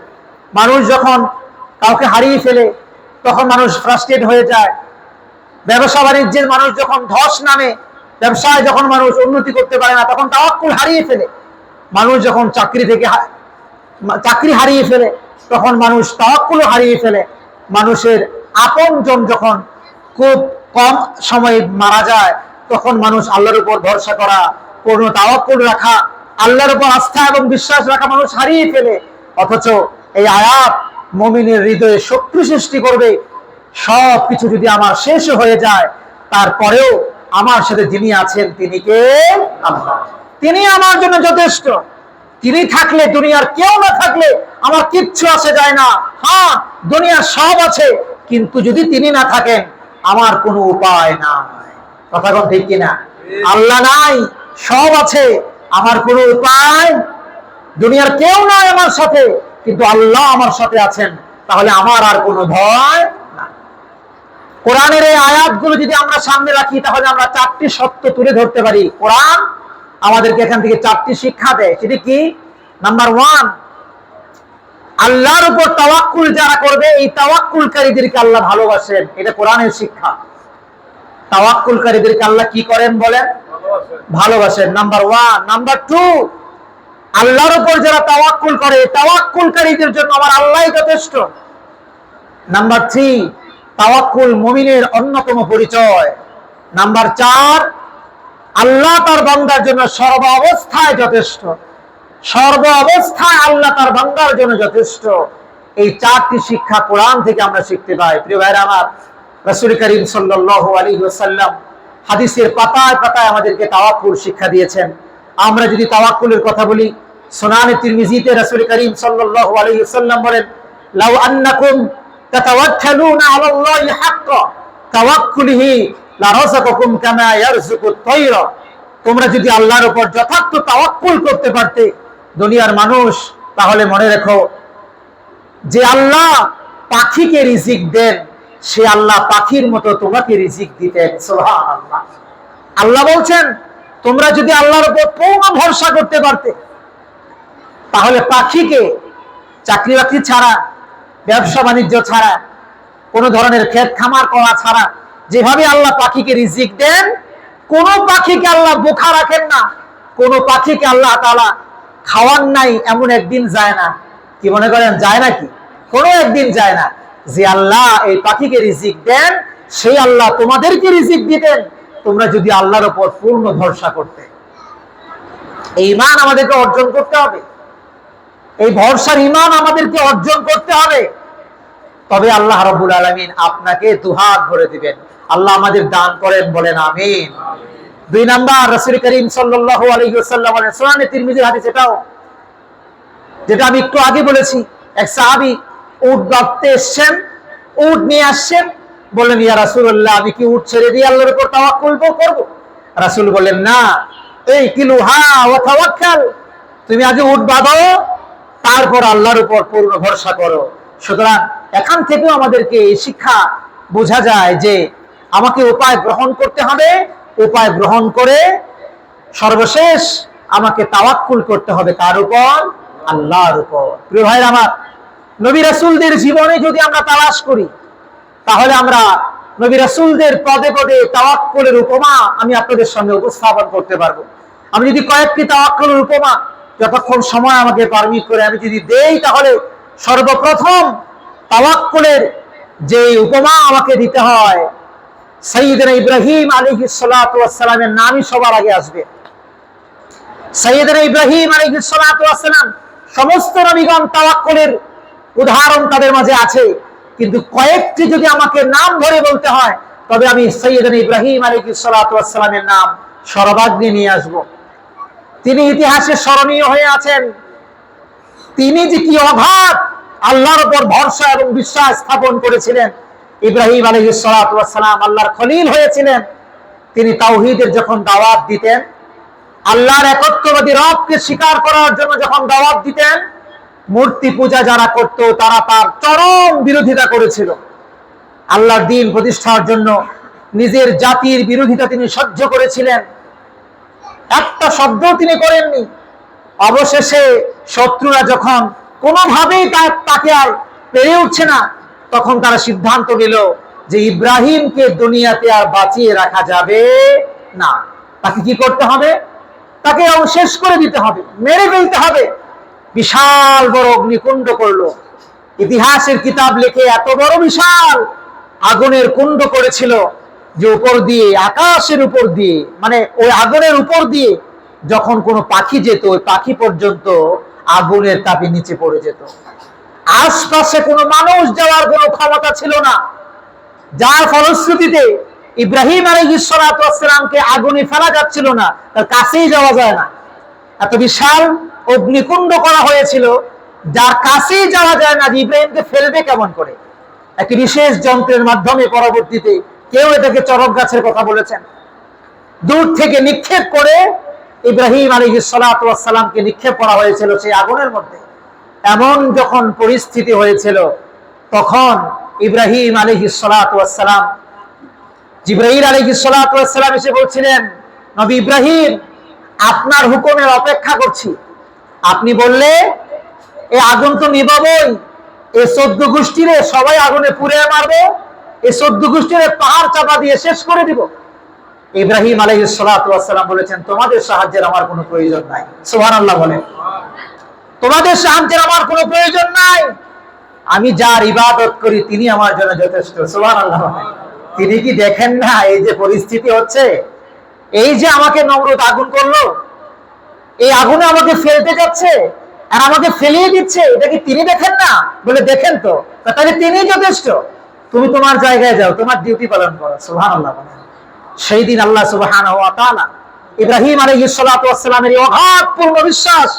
মানুষ যখন কাউকে হারিয়ে ফেলে, তখন মানুষ ফ্রাস্ট্রেট হয়ে যায়। ব্যবসা বাণিজ্যের মানুষ যখন ধস নামে, ব্যবসায় যখন মানুষ উন্নতি করতে পারে না, তখন তাওয়াক্কুল হারিয়ে ফেলে। মানুষ যখন চাকরি হারিয়ে ফেলে, তখন মানুষ তাওয়াক্কুল হারিয়ে ফেলে। মানুষের আপনজন যখন খুব কম সময়ে মারা যায়, তখন মানুষ আল্লাহর উপর ভরসা করা, পূর্ণ তাওয়াক্কুল রাখা, আল্লাহর উপর আস্থা এবং বিশ্বাস রাখা মানুষ হারিয়ে ফেলে। অথচ এই আয়াত মুমিনের হৃদয়ে শক্তি সৃষ্টি করবে। সব কিছু যদি আমার শেষ হয়ে যায়, তারপরেও আমার সাথে যিনি আছেন তিনি কে? আল্লাহ। তিনি আমার জন্য যথেষ্ট। তিনি থাকলে, দুনিয়ার কেউ না থাকলে আমার কিচ্ছু আসে যায় না। হ্যাঁ, দুনিয়ার সব আছে, কিন্তু যদি তিনি না থাকেন আমার কোনো উপায় নাই। কথা কোন ঠিক কিনা? আল্লাহ নাই, সব আছে, আমার কোনো উপায়। দুনিয়ার কেউ নাই আমার সাথে, কিন্তু আল্লাহ আমার সাথে আছেন, তাহলে আমার আর কোনো ভয় না। কোরআনের এই আয়াতগুলো যদি আমরা সামনে রাখি, তাহলে আমরা 4টি সত্য তুলে ধরতে পারি। কোরআন আমাদেরকে এখান থেকে 4টি শিক্ষা দেয়। সেটি কি? নাম্বার 1, আল্লাহর উপর তাওয়াক্কুল যারা করবে, এই তাওয়াক্কুলকারীদেরকে আল্লাহ ভালোবাসেন। এটা কোরআনের শিক্ষা। তাওয়াক্কুলকারীদেরকে আল্লাহ কি করেন বলেন? ভালোবাসেন। নাম্বার 1। নাম্বার 2, আল্লাহর উপর যারা তাওয়াক্কুল করে, তাওয়াক্কুলকারীদের জন্য আমার আল্লাহই যথেষ্ট। নাম্বার 3, তাওয়াক্কুল মুমিনের অন্যতম পরিচয়। নাম্বার 4, আল্লাহ তার বান্দার জন্য সর্ব অবস্থায় যথেষ্ট। সর্ব অবস্থায় আল্লাহ তার বান্দার জন্য যথেষ্ট। এই 4টি শিক্ষা কোরআন থেকে আমরা শিখতে পাই। প্রিয় ভাইরা আমার, রাসূল করিম সাল্লাল্লাহু আলাইহি ওয়াসাল্লাম হাদিসের পাতায় পাতায় আমাদেরকে তাওয়াক্কুল শিক্ষা দিয়েছেন। আমরা যদি তাওয়াক্কুলের কথা বলি, সুনানে তিরমিজিতে রাসূল করিম সাল্লাল্লাহু আলাইহি ওয়াসাল্লাম বলেন, লাউ আন্নাকুম তাতাওয়াক্কালুনা আলাল্লাহি হাক্কা তাওয়াক্কুলিহি লারাযাকাকুম কামা ইয়ারযুকুত তায়রা। তোমরা যদি আল্লাহর উপর যথার্থ তাওয়াক্কুল করতে পারতে দুনিয়ার মানুষ, তাহলে মনে রেখো যে আল্লাহ পাখিকে রিজিক দেন, সে আল্লাহ পাখির মতো তোমাকে রিজিক দিতেন। সুবহানাল্লাহ। আল্লাহ বলছেন তোমরা যদি আল্লাহর উপর পূর্ণ ভরসা করতে পারতে, তাহলে পাখিকে চাকরি বাকরি ছাড়া, ব্যবসা বাণিজ্য ছাড়া, কোনো ধরনের ক্ষেত খামার করা ছাড়া যেভাবে আল্লাহ পাখিকে রিজিক দেন, কোন পাখিকে আল্লাহ বোখা রাখেন না, কোন পাখিকে আল্লাহ তাআলা খাওয়ান নাই, এমন একদিন যায় না। কি মনে করেন যায় নাকি? কোনো একদিন যায় না। যে আল্লাহ এই পাখিকে রিজিক দেন, সেই আল্লাহ তোমাদেরকে রিজিক দিতেন, তোমরা যদি আল্লাহর উপর পূর্ণ ভরসা করতে। এই ঈমান আমাদেরকে অর্জন করতে হবে, এই ভরসার ঈমান আমাদেরকে অর্জন করতে হবে। তবে আল্লাহ রাব্বুল আলামিন আপনাকে দুহাত ভরে দিবেন। আল্লাহ আমাদের দান করেন, বলেন আমিন। 2 নাম্বার, রাসূল করিম সাল্লাল্লাহু আলাইহি ওয়াসাল্লাম বলেন, সুনানে তিরমিজির হাদিস এটাও, যেটা আমি একটু আগে বলেছি। এক সাহাবী উট বাঁধতে এসেছেন, উট নিয়ে আসছেন, বললেন, ইয়া রাসূলুল্লাহ, আমি কি উট ছেড়ে দিয়ে আল্লাহর উপর তাওয়াক্কুল করব? রাসূল বললেন, না, এই কিলুহা ওয়া তাওয়াক্কাল, তুমি আগে উট বাঁধো, তারপর আল্লাহর উপর পূর্ণ ভরসা করো। সুতরাং এখান থেকেও আমাদেরকে এই শিক্ষা বোঝা যায় যে আমাকে উপায় গ্রহণ করতে হবে, উপায় গ্রহণ করে সর্বশেষ আমাকে তাওয়াক্কুল করতে হবে কার উপর? আল্লাহর উপর। প্রিয় ভাইরা আমার, নবী রাসূলদের জীবনে যদি আমরা তালাশ করি তাহলে আমরা নবী রাসূলদের পদে পদে তাওয়াক্কুলের উপমা আমি আপনাদের সামনে উপস্থাপন করতে পারবো। আমি যদি কয়েকটি তাওয়াক্কুলের উপমা যতক্ষণ সময় আমাকে পারমিট করে আমি যদি দেই, তাহলে সর্বপ্রথম তাওয়াক্কুলের যে উপমা আমাকে দিতে হয়, সাইয়েদনা ইব্রাহিম আলাইহিস সালাতু ওয়াস সালামের নামই সবার আগে আসবে। সাইয়েদনা ইব্রাহিম আলাইহিস সালাতু ওয়াস সালাম, সমস্ত নবীগণ তাওয়াক্কুলের উদাহরণ তাদের মাঝে আছে, কিন্তু কয়েকটি যদি আমাকে নাম ধরে বলতে হয় তবে আমি সাইয়েদনা ইব্রাহিম আলাইহিস সালাতু ওয়াস সালামের নাম সর্বাগ্রে নিয়ে আসব। তিনি ইতিহাসে স্মরণীয় হয়ে আছেন। তিনি যে কি অগাধ আল্লাহর উপর ভরসা এবং বিশ্বাস স্থাপন করেছিলেন। ইব্রাহিম আলাইহিস সালাতু ওয়াস সালাম আল্লাহর খলিল হয়েছিলেন। তিনি তাওহীদের যখন দাওয়াত দিতেন, আল্লাহর একত্ববাদী রবকে স্বীকার করার জন্য যখন দাওয়াত দিতেন, মূর্তি পূজা যারা করত তারা তার চরম বিরোধিতা করেছিল। আল্লাহর দ্বীন প্রতিষ্ঠার জন্য নিজের জাতির বিরোধিতা তিনি সহ্য করেছিলেন, একটা শব্দ তিনি করেননি। অবশেষে শত্রুরা যখন কোনোভাবেই তাকে আর পেরে উঠছে না, তখন তারা সিদ্ধান্ত নিল যে ইব্রাহিমকে দুনিয়াতে আর বাঁচিয়ে রাখা যাবে না, তাকে কি করতে হবে? তাকে শেষ করে দিতে হবে, মেরে ফেলতে হবে। বিশাল বড় অগ্নিকুণ্ড করলো। ইতিহাসের কিতাব লিখে এত বড় বিশাল আগুনের কুণ্ড করেছিল যে উপর দিয়ে, আকাশের উপর দিয়ে, মানে ওই আগুনের উপর দিয়ে যখন কোনো পাখি যেত, ওই পাখি পর্যন্ত আগুনের তাপে নিচে পড়ে যেত। আশপাশে কোনো মানুষ যাওয়ার কোনো ক্ষমতা ছিল না, যার ফলশ্রুতিতে ইব্রাহিম আলাইহিস সালাতু ওয়াস সালামকে আগুনে ফেলা যাচ্ছিল না, তার কাছেই যাওয়া যায় না। এত বিশাল অগ্নিকুণ্ড করা হয়েছিল, যার কাছেই যাওয়া যায় না, ইব্রাহিমকে ফেলবে কেমন করে? একটি বিশেষ যন্ত্রের মাধ্যমে পরবর্তীতে কেউ এটাকে চরক গাছের কথা বলেছেন, দূর থেকে নিক্ষেপ করে ইব্রাহিম আলাইহিস সালাতু ওয়াস সালামকে নিক্ষেপ করা হয়েছিল সেই আগুনের মধ্যে। এমন যখন পরিস্থিতি হয়েছিল, তখন ইব্রাহিম আলাইহিস সালাতু ওয়াস সালাম, জিবরাইল আলাইহিস সালাতু ওয়াস সালাম এসে বলছিলেন, নবী ইব্রাহিম, আপনার হুকুমের অপেক্ষা করছি। আপনি বললে এই আগুন তো নিভাবই, এই 14 গোষ্ঠীরে সবাই আগুনে পুড়ে মারবো, এই 14 গোষ্ঠীরে পাহাড় চাপা দিয়ে শেষ করে দিব। ইব্রাহিম আলাইহিস সালাতু ওয়াস সালাম বলেছেন, তোমাদের সাহায্যের আমার কোনো প্রয়োজন নাই। সুবহানাল্লাহ বলেন। তোমাদের সাহায্যের আমার কোনো প্রয়োজন নাই, আমি যার ইবাদত করি তিনি আমার জন্য যথেষ্ট। সুবহানাল্লাহ। তিনি কি দেখেন না এই যে পরিস্থিতি হচ্ছে, এই যে আমাকে নমরুদ আগুন করলো, এই আগুনে আমাকে ফেলতে যাচ্ছে আর আমাকে ফেলিয়ে দিচ্ছে, এটা কি তিনি দেখেন না? বলে দেখেন তো, তাহলে তিনি যথেষ্ট, তুমি তোমার জায়গায় যাও, তোমার ডিউটি পালন করো। সুবহানাল্লাহ। সেই দিন আল্লাহ সুবহানাহু ওয়া তাআলা ইব্রাহিম আলাইহিস সালাতু ওয়াস সালামের অগাধ পূর্ণ বিশ্বাস,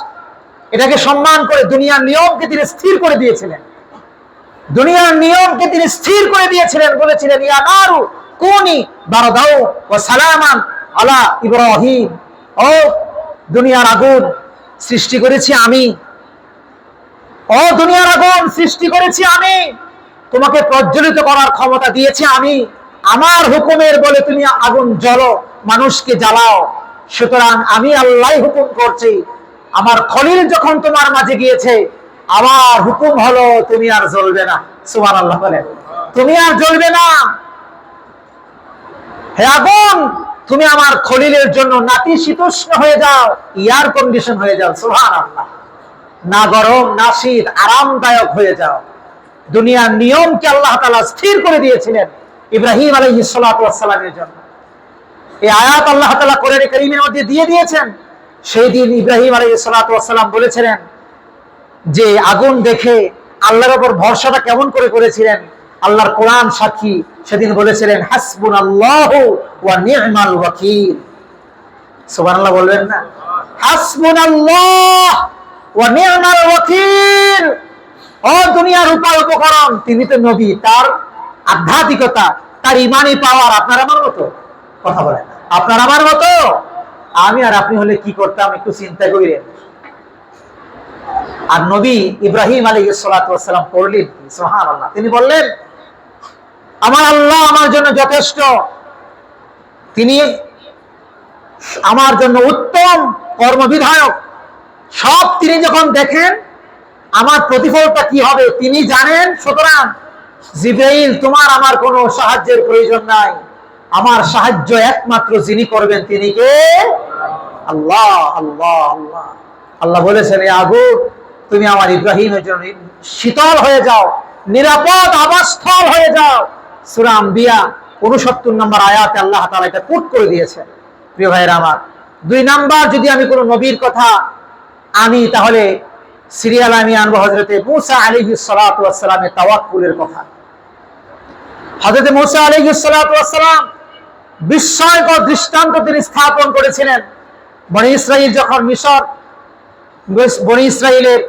এটাকে সম্মান করে দুনিয়ার নিয়মকে তিনি স্থির করে দিয়েছিলেন। দুনিয়ার নিয়মকে তিনি স্থির করে দিয়েছিলেন, বলেছিলেন, ইয়া নারু কুনি বারদাও ওয়া সালামান আলা ইব্রাহিম। ও দুনিয়ার আগুন সৃষ্টি করেছি আমি, ও দুনিয়ার আগুন সৃষ্টি করেছি আমি, তোমাকে প্রজ্বলিত করার ক্ষমতা দিয়েছি আমি, আমার হুকুমের বলে তুমি আগুন জ্বলো, মানুষকে জ্বালাও। সুতরাং আমি আল্লাহ হুকুম করছি, আমার খলিল যখন তোমার মাঝে গিয়েছে, আমার হুকুম হলো তুমি আর জ্বলবে না। সুবহানাল্লাহ বলেন। তুমি আর জ্বলবে না, হে আগুন, তুমি আমার খলিলের জন্য নাতিশীতোষ্ণ হয়ে যাও, এয়ার কন্ডিশন হয়ে যাও। সুবহানাল্লাহ। না গরম না শীত, আরামদায়ক হয়ে যাও। দুনিয়ার নিয়মকে আল্লাহ তাআলা স্থির করে দিয়েছিলেন ইব্রাহিম আলাইহিস সালাতু ওয়াস সালামের জন্য। এই আয়াত আল্লাহ তাআলা কোরআনে কারীমের মধ্যে দিয়ে দিয়েছেন। সেই দিন ইব্রাহিম আলাইহিস সালাতু ওয়াস সালাম বলেছিলেন যে আগুন দেখে আল্লাহর উপর ভরসাটা কেমন করে করেছিলেন, আল্লাহর কোরআন সাক্ষী। সেদিন বলেছিলেন, হাসবুনাল্লাহু ওয়া নি'মাল ওয়াকিল। সুবহানাল্লাহ বলবেন না? হাসবুনাল্লাহ ওয়া নি'মাল ওয়াকিল। ও দুনিয়ার উপায় উপকরণ, তিনি তো নবী, তার আধ্যাত্মিকতা, তার ইমানি পাওয়ার আপনার আমার মতো? কথা বলেন, আপনার আমার মতো? আমি আর আপনি হলে কি করতাম একটু চিন্তা করেন। আর নবী ইব্রাহিম আলাইহিস সালাতু ওয়াস সালাম করলেন সুবহানাল্লাহ, তিনি বললেন আমার আল্লাহ আমার জন্য যথেষ্ট, তিনি আমার জন্য উত্তম কর্মবিধায়ক। সব তিনি যখন দেখেন আমার প্রতিফলটা কি হবে তিনি জানেন। সুতরাং জিবরাইল তোমার আমার কোনো সাহায্যের প্রয়োজন নাই, আমার সাহায্য একমাত্র যিনি করবেন তিনি কে? আল্লাহ। আল্লাহ আল্লাহ আল্লাহ বলেছেন এই আগুন তুমি আমার ইব্রাহিমের জন্য শীতল হয়ে যাও, নিরাপদ আবাসস্থল হয়ে যাও। সূরা আম্বিয়া 69 নম্বর আয়াতে আল্লাহ তাআলা এটা কোট করে দিয়েছেন। প্রিয় ভাইরা আমার, 2 নাম্বার যদি আমি কোনো নবীর কথা আনি তাহলে সিরিয়াল আমি আনবো হযরতে মূসা আলাইহিস সালাতু ওয়াস সালামের তাওয়াক্কুলের কথা। হযরতে মূসা আলাইহিস সালাতু ওয়াস সালাম বিস্ময়কর দৃষ্টান্ত তিনি স্থাপন করেছিলেন। বনি ইসরাইল যখন বনি ইসরাইলের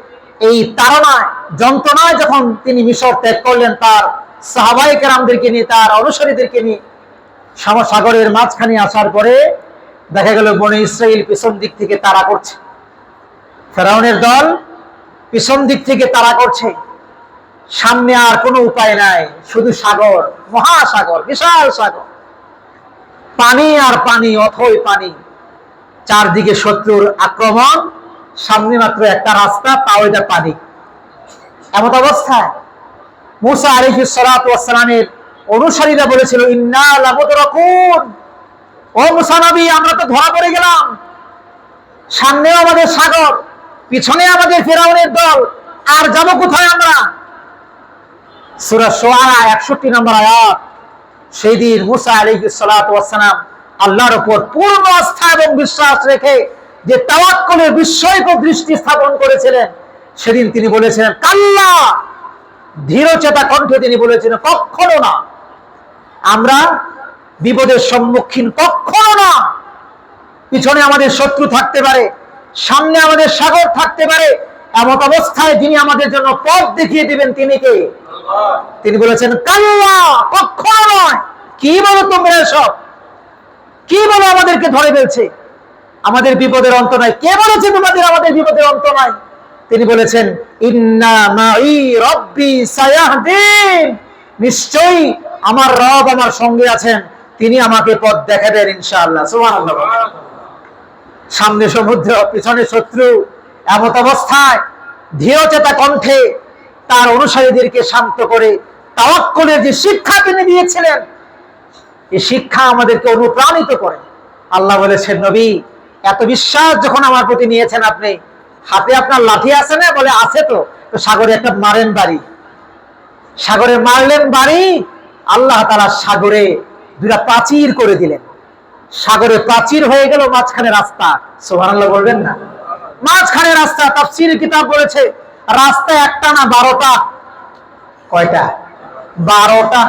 এই তাড়নায় যন্ত্রণায় যখন তিনি মিশর ত্যাগ করলেন, তার সাহাবায়ে কেরামদেরকে নিয়ে, তার অনুসারীদেরকে নিয়ে সাগরের মাঝখানে আসার পরে দেখা গেল বনি ইসরাইল পিছন দিক থেকে তাড়া করছে, ফেরাউনের দল পিছন দিক থেকে তাড়া করছে। সামনে আর কোনো উপায় নাই, শুধু সাগর, মহাসাগর, বিশাল সাগর, পানি আর পানি, অথই পানি, চারদিকে শত্রুর আক্রমণ, সামনে মাত্র একটা রাস্তা, তাও এটা পানি। এমন অবস্থায় মূসা আলাইহিস সালাতু ওয়াস সালামের অনুসারীরা বলেছিল ইন্না লামুদরাকুন, ও মূসা নবী আমরা তো ধরা পড়ে গেলাম, সামনেও আমাদের সাগর, পিছনে আমাদের ফেরাউনের দল, আর যাব কোথায় আমরা? সূরা শুআরা 61 নম্বর আয়াত। সেই দিন মূসা আলাইহিস সালাতু ওয়াস সালাম আল্লাহর উপর পূর্ণ আস্থা এবং বিশ্বাস রেখে যে তাওয়াক্কুলের বিস্ময়কর দৃষ্টি স্থাপন করেছিলেন, সেদিন তিনি বলেছিলেন কাল্লা, ধীরচেতা কণ্ঠে তিনি বলেছিলেন কখনো না, আমরা বিপদের সম্মুখীন কখনো না। পিছনে আমাদের শত্রু থাকতে পারে, সামনে আমাদের সাগর থাকতে পারে, এমন অবস্থায় যিনি আমাদের জন্য পথ দেখিয়ে দিবেন তিনি কে? তিনি বলেছেন কাল্লা, কখনো নয়। কি বলো তোমরা এসব? কি বলো আমাদেরকে ধরে ফেলছে? আমাদের বিপদের অন্ত নাই। কে বলেছে তোমাদের আমাদের বিপদের অন্ত নাই? তিনি বলেছেন ইন্না মাই রব্বি সায়াহদিন, নিশ্চয়ই আমার রব আমার সঙ্গে আছেন, তিনি আমাকে পথ দেখাবেন ইনশাআল্লাহ। সুবহানাল্লাহ। সামনে সমুদ্র, পিছনে শত্রু, এমন অবস্থায় ধীরচেতা কণ্ঠে তার অনুসারীদেরকে শান্ত করে তাওয়াক্কুলের যে শিক্ষা তিনি দিয়েছিলেন, এই শিক্ষা আমাদেরকে অনুপ্রাণিত করে। আল্লাহ বলেছেন নবী এত বিশ্বাস যখন আমার প্রতি নিয়েছেন, আপনি হাতে আপনার লাঠি আছে না? বলে আছে। তো সাগরে একটা মারেন বাড়ি, সাগরে মারলেন বাড়ি, আল্লাহ তাআলা সাগরে দুটা প্রাচীর করে দিলেন, সাগরে প্রাচীর হয়ে গেল, মাঝখানে রাস্তা। সুবহানাল্লাহ বলবেন না? মাঝখানে রাস্তা। তাফসীর কিতাব বলেছে রাস্তা একটা না 12টা। কয়টা? 12টা।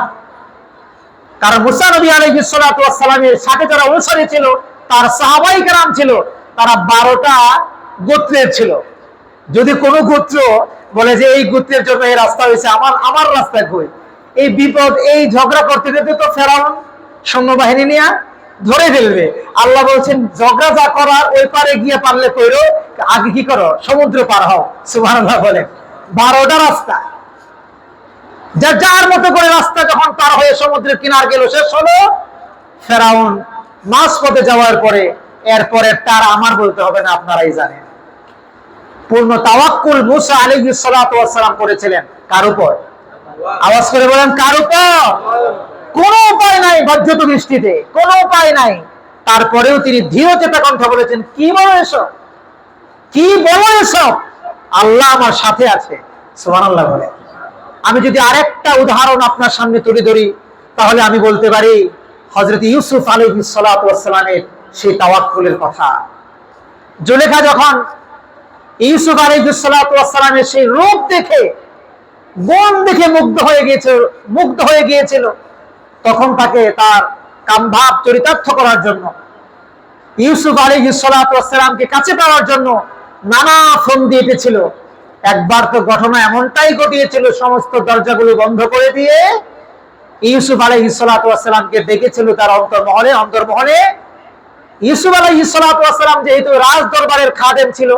কারণ মূসা নবী আলাইহিস সালাতু ওয়াস সালামের সাথে যারা অনুসারী ছিল, তার সাহাবায়ে কেরাম ছিল, তারা 12টা গোত্রের ছিল। যদি কোনো গোত্র বলে যে এই গোত্রের জন্য এই রাস্তা হয়েছে, আমার রাস্তা কই, এই বিপদ, এই ঝগড়া করতে যেতে তো ফেরাউন সৈন্যবাহিনী নিয়ে ধরে ফেলবে। আল্লাহ বলছেন ঝগড়া যা করার ওই পারে গিয়ে পারলে কইরো, আগে কি করো? সমুদ্র পার হও। সুবহানাল্লাহ বলে 12টা রাস্তা, যার মতো করে রাস্তা যখন পার হয়ে সমুদ্রের কিনার গেল, শেষ হলো। ফেরাউন মাঝ পথে যাওয়ার পরে এরপরে তার আমার বলতে হবে না, আপনারাই জানেন। পূর্ণ তাওয়াক্কুল মূসা আলাইহিস সালাতু ওয়াস সালাম করেছিলেন কার উপর? আওয়াজ করে বলেন কার উপর? কোনো উপায় নাই, বজ্রত বৃষ্টিতে কোনো উপায় নাই, তারপরেও তিনি ধীরচেতা কণ্ঠে বলেছেন কি বলো এসব, কি বলো এসব, আল্লাহ আমার সাথে আছে। সুবহানাল্লাহ বলে। আমি যদি আরেকটা উদাহরণ আপনার সামনে তুলে ধরি তাহলে আমি বলতে পারি হযরত ইউসুফ আলাইহিস সালাতু ওয়াস সালামের সেই তাওয়াক্কুলের কথা। জুলেখা যখন ইউসুফ আলাইহিস সালাতু ওয়াস সালামের সেই রূপ দেখে, গুণ দেখে মুগ্ধ হয়ে গিয়েছিল, তখন তাকে তার কামভাব চরিতার্থ করার জন্য, ইউসুফ আলাইহিস সালাতু ওয়াস সালামকে কাছে পাওয়ার জন্য নানা ফোন দিয়েছিল। একবার তো ঘটনা এমনটাই ঘটিয়েছিল, সমস্ত দরজাগুলো বন্ধ করে দিয়ে ইউসুফ আলাইহিস সালাতু ওয়াস সালামকে ডেকেছিল তার অন্তর্মহলে। ইউসুফ আলাইহিস সালাতু ওয়াস সালাম যেহেতু রাজ দরবারের খাদেম ছিল,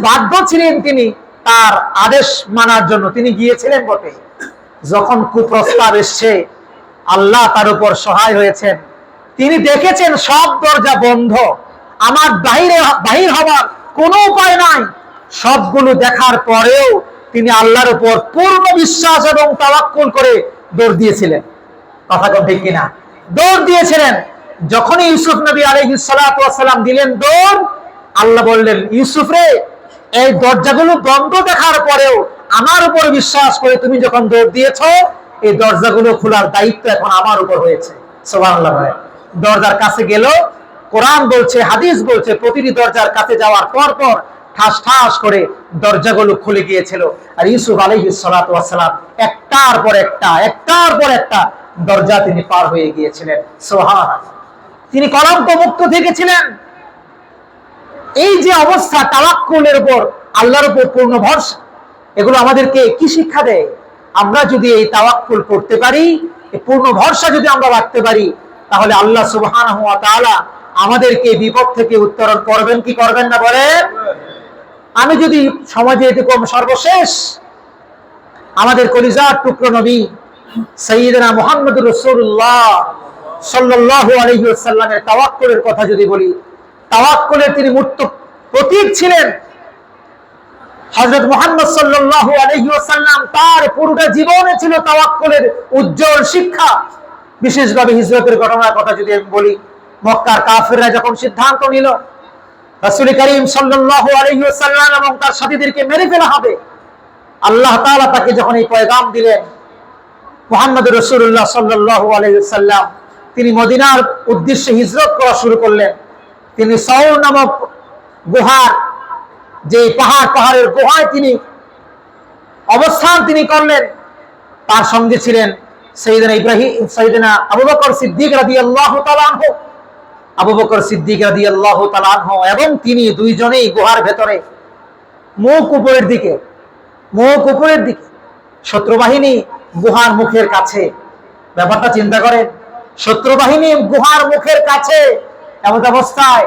বাধ্য ছিলেন তিনি তার আদেশ মানার জন্য, তিনি গিয়েছিলেন বটে। যখন কুপ্রস্তাব এসছে, আল্লাহ তার উপর সহায় হয়েছেন। তিনি দেখেছেন সব দরজা বন্ধ, আমার বাহির হওয়ার কোনো উপায় নাই। সবগুলো দেখার পরেও তিনি আল্লাহর উপর পূর্ণ বিশ্বাস এবং তাওয়াক্কুল করে দৌড় দিয়েছিলেন। কথা কম ঠিক কিনা? দৌড় দিয়েছিলেন। যখনই ইউসুফ নবী আলাইহিস সালাতু ওয়াস সালাম দিলেন দৌড়, আল্লাহ বললেন, ইউসুফ রে, এই দরজাগুলো বন্ধ দেখার পরেও আমার উপর বিশ্বাস করে তুমি যখন দৌড় দিয়েছো, এই দরজাগুলো খোলার দায়িত্ব এখন আমার উপর হয়েছে। সুবহানাল্লাহ। দরজার কাছে গেল। কোরআন বলছে, হাদিস বলছে, প্রতিটি দরজার কাছে যাওয়ার পর পর ঠাস ঠাস করে দরজাগুলো খুলে গিয়েছিল। আর ইউসুফ আলাইহিস সালাতু ওয়াস সালাম একটার পর একটা দরজা তিনি পার হয়ে গিয়েছিলেন। সুবহানাল্লাহ। তিনি কলঙ্ক মুক্ত থেকেছিলেন। এই যে অবস্থা, তাওয়াক্কুলের উপর, আল্লাহর উপর পূর্ণ ভরসা, এগুলো আমাদেরকে কি শিক্ষা দেয়? আমরা যদি এই তাওয়াক্কুল করতে পারি, এই পূর্ণ ভরসা যদি আমরা রাখতে পারি, তাহলে আল্লাহ সুবহানাহু ওয়া তাআলা আমাদেরকে বিপদ থেকে উত্তরণ করবেন কি করবেন না বলেন? আমি যদি সমাজে এরকম সর্বশেষ আমাদের কলিজার টুকরো নবী সাইয়্যিদনা মুহাম্মদুর রাসূলুল্লাহ সাল্লাল্লাহু আলাইহি ওয়াসাল্লামের তাওয়াক্কুলের কথা যদি বলি, তাওয়াক্কুলের তিনি মূর্ত প্রতীক ছিলেন। হযরত মুহাম্মদ সাল্লাল্লাহু আলাইহি ওয়াসাল্লাম তার পুরোটা জীবনে ছিল তাওয়াক্কুলের উজ্জ্বল শিক্ষা। বিশেষভাবে হিজরতের ঘটনার কথা যদি আমি বলি, মক্কার কাফেররা যখন সিদ্ধান্ত নিল রাসূল করিম সাল্লাল্লাহু আলাইহি ওয়াসাল্লাম এবং তার সাথীদেরকে মেরে ফেলা হবে, আল্লাহ তাআলা তাকে যখন এই পয়গাম দিলেন, মুহাম্মদুর রাসূলুল্লাহ সাল্লাল্লাহু আলাইহি ওয়াসাল্লাম তিনি মদিনার উদ্দেশ্যে হিজরত করা শুরু করলেন। তিনি সাউর নামক গুহার, যে পাহাড়ের গুহায় তিনি অবস্থান তিনি করলেন। তার সঙ্গে ছিলেন সাইয়েদনা আবু বকর সিদ্দিক রাদিয়াল্লাহু তাআলা আনহু, আবু বকর সিদ্দিক রাদিয়াল্লাহু তাআলা আনহু এবং তিনি দুইজনেই গুহার ভেতরে, মুখ উপরের দিকে, শত্রু বাহিনী গুহার মুখের কাছে। ব্যাপারটা চিন্তা করেন, শত্রু বাহিনী গুহার মুখের কাছে। এমন অবস্থায়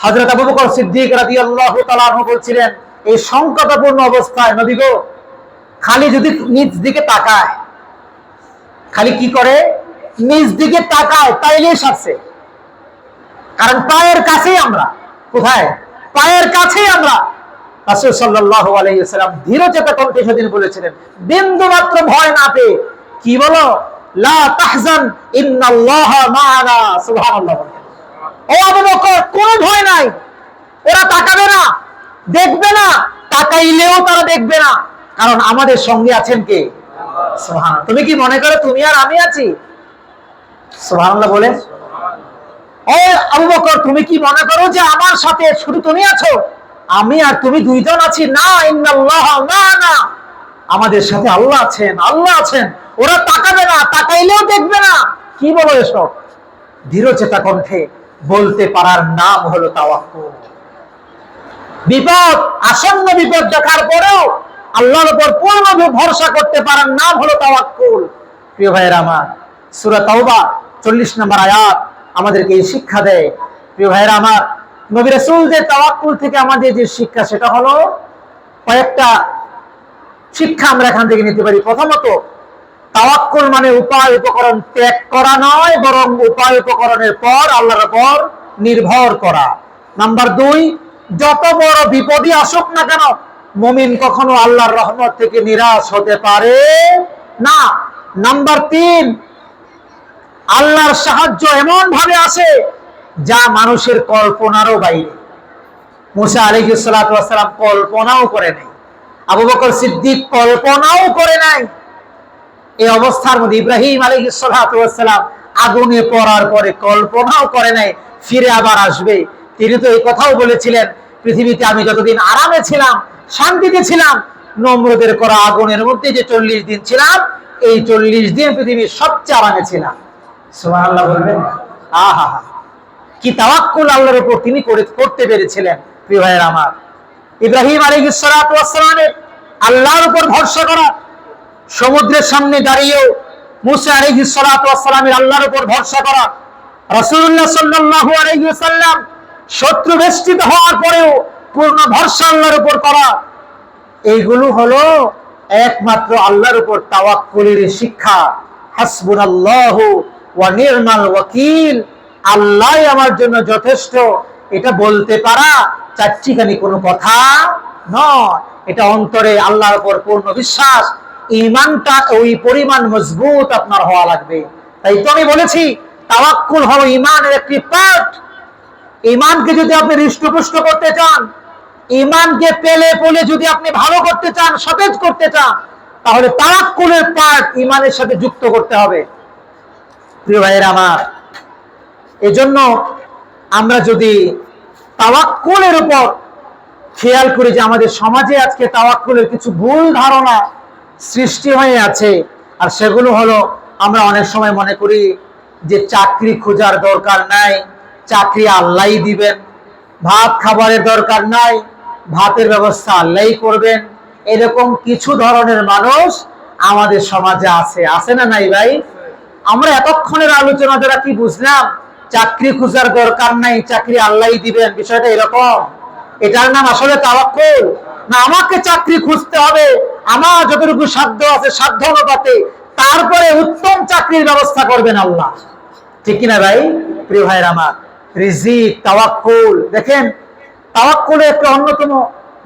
হযরত আবু বকর সিদ্দিক রাদিয়াল্লাহু তাআলা আনহু বলছিলেন, এই সংকটপূর্ণ অবস্থায় নবী গো, খালি যদি নিজ দিকে তাকায়, খালি কি করে, নিজ দিকে তাকায়, তাইলেই সারছে। কারণ পায়ের কাছেই আমরা, কোথায়? পায়ের কাছেই আমরা। রাসূল সাল্লাল্লাহু আলাইহি ওয়াসাল্লাম ধীরচেতা কণ্ঠে সেদিন বলেছিলেন, বিন্দু মাত্র ভয় না পেয়ে, কি বলো, লা তাহজান ইন্নাল্লাহা মা'ানা। সুবহানাল্লাহ। ও আবু বকর, কোনো ভয় নাই, ওরা তাকাবে না, দেখবে না, তাকাইলেও তারা দেখবে না, কারণ আমাদের সঙ্গে আছেন কে? সুবহানাল্লাহ। তুমি কি মনে করো তুমি আর আমি আছি? সুবহানাল্লাহ বলেন। ও আবু বকর, তুমি কি মনে করো যে আমার সাথে শুধু তুমি আছো, আমি আর তুমি দুইজন আছি? না, ইন্নাল্লাহা মা'ানা, আমাদের সাথে আল্লাহ আছেন, আল্লাহ আছেন। ওরা তাকাবে না, তাকাইলেও দেখবে না। কি বলো এসব? ধীরচেতা কণ্ঠে বলতে পারার নাম হলো তাওয়াক্কুল। বিপদ, আসন্ন বিপদ দেখার পরেও আল্লাহর উপর পূর্ণ ভরসা করতে পারার নাম হলো তাওয়াক্কুল। প্রিয় ভাইয়েরা আমার, সূরা তাওবা 40 নম্বর আয়াত আমাদেরকে এই শিক্ষা দেয়। প্রিয় ভাইয়েরা আমার, নবী রাসূলদের তাওয়াক্কুল থেকে আমাদের যে শিক্ষা, সেটা হলো কয়েকটা শিক্ষা আমরা এখান থেকে নিতে পারি। প্রথমত, তাওয়াক্কুল মানে উপায় উপকরণ ত্যাগ করা নয়, বরং উপায় উপকরণের পর আল্লাহর উপর নির্ভর করা। নাম্বার 2, যত বড় বিপদই আসুক না কেন, মুমিন কখনো আল্লাহর রহমত থেকে নিরাশ হতে পারে না। নাম্বার 3, আল্লাহর সাহায্য এমন ভাবে আসে যা মানুষের কল্পনারও বাইরে। মুসা আলাইহিস সালাতু ওয়াস সালাম কল্পনাও করে নাই, আবু বকর সিদ্দিক কল্পনাও করে নাই। এই অবস্থার মধ্যে ইব্রাহিম আলাইহিস সালাতু ওয়াস সালাম আগুনে পড়ার পরে কল্পনাও করে নাই ফিরে আবার আসবে। তিনি তো এই কথাও বলেছিলেন, পৃথিবীতে আমি যতদিন আরামে ছিলাম, শান্তিতে ছিলাম, নমরুদের করা আগুনের মধ্যে যে 40 দিন ছিলাম, এই 40 দিন পৃথিবীর সবচেয়ে আরামে ছিলাম। সুবহানাল্লাহ বলবেন। আহা, কি তাওয়াক্কুল আল্লাহর উপর তিনি করতে পেরেছিলেন। প্রিয় ভাইয়েরা আমার, ইব্রাহিম আলাইহিস সালাতু ওয়াস সালামের আল্লাহর উপর ভরসা করা, সমুদ্রের সামনে দাঁড়িয়েও মুসা আলাইহিস সালাতু ওয়াস সালামের আল্লাহর উপর ভরসা করা, রাসূলুল্লাহ সাল্লাল্লাহু আলাইহি ওয়াসাল্লাম শত্রু বেষ্টিত হওয়ার পরেও পূর্ণ ভরসা আল্লাহর উপর করা, এইগুলো হলো একমাত্র আল্লাহর উপর তাওয়াক্কুলের শিক্ষা। হাসবুনাল্লাহু ওয়া নি'মাল ওয়াকিল, আল্লাহই আমার জন্য যথেষ্ট, এটা বলতে পারা চাচ্চিখানি কোনো কথা নয়। এটা অন্তরে আল্লাহর উপর পূর্ণ বিশ্বাস, ঈমানটা ওই পরিমাণ মজবুত আপনার হওয়া লাগবে। তাই তো আমি বলেছি তাওয়াক্কুল হলো ঈমানের একটি পার্ট। ঈমানকে যদি আপনি হৃষ্টপুষ্ট করতে চান, ঈমানকে পেলে পলে যদি আপনি ভালো করতে চান, সতেজ করতে চান, তাহলে তাওয়াক্কুলের পার্ট ঈমানের সাথে যুক্ত করতে হবে। প্রিয় ভাইয়েরা আমার, এজন্য আমরা যদি তাওয়াক্কুলের উপর খেয়াল করি যে আমাদের সমাজে আজকে তাওয়াক্কুলের কিছু ভুল ধারণা সৃষ্টি হয়ে আছে, আর সেগুলো হলো আমরা অনেক সময় মনে করি যে চাকরি খোঁজার দরকার নাই, চাকরি আল্লাহই দিবেন, ভাত খাবারের দরকার নাই, ভাতের ব্যবস্থা আল্লাহই করবেন। এরকম কিছু ধরনের মানুষ আমাদের সমাজে আছে, আছে না নাই ভাই? আমরা এতক্ষণের আলোচনা দ্বারা কি বুঝলাম? চাকরি খোঁজার দরকার নাই, চাকরি আল্লাহই দিবেন, বিষয়টা এরকম? এটার নাম আসলে তাওয়াক্কুল না? আমাকে চাকরি খুঁজতে হবে, আমার যতটুকু সাধ্য আছে সাধ্য অনুপাতে, তারপরে উত্তম চাকরির ব্যবস্থা করবেন আল্লাহ। ঠিক কিনা ভাই? প্রিয় ভাইয়ের আমার, রিজিক, তাওয়াক্কুল, দেখেন তাওয়াক্কুলের একটা অন্যতম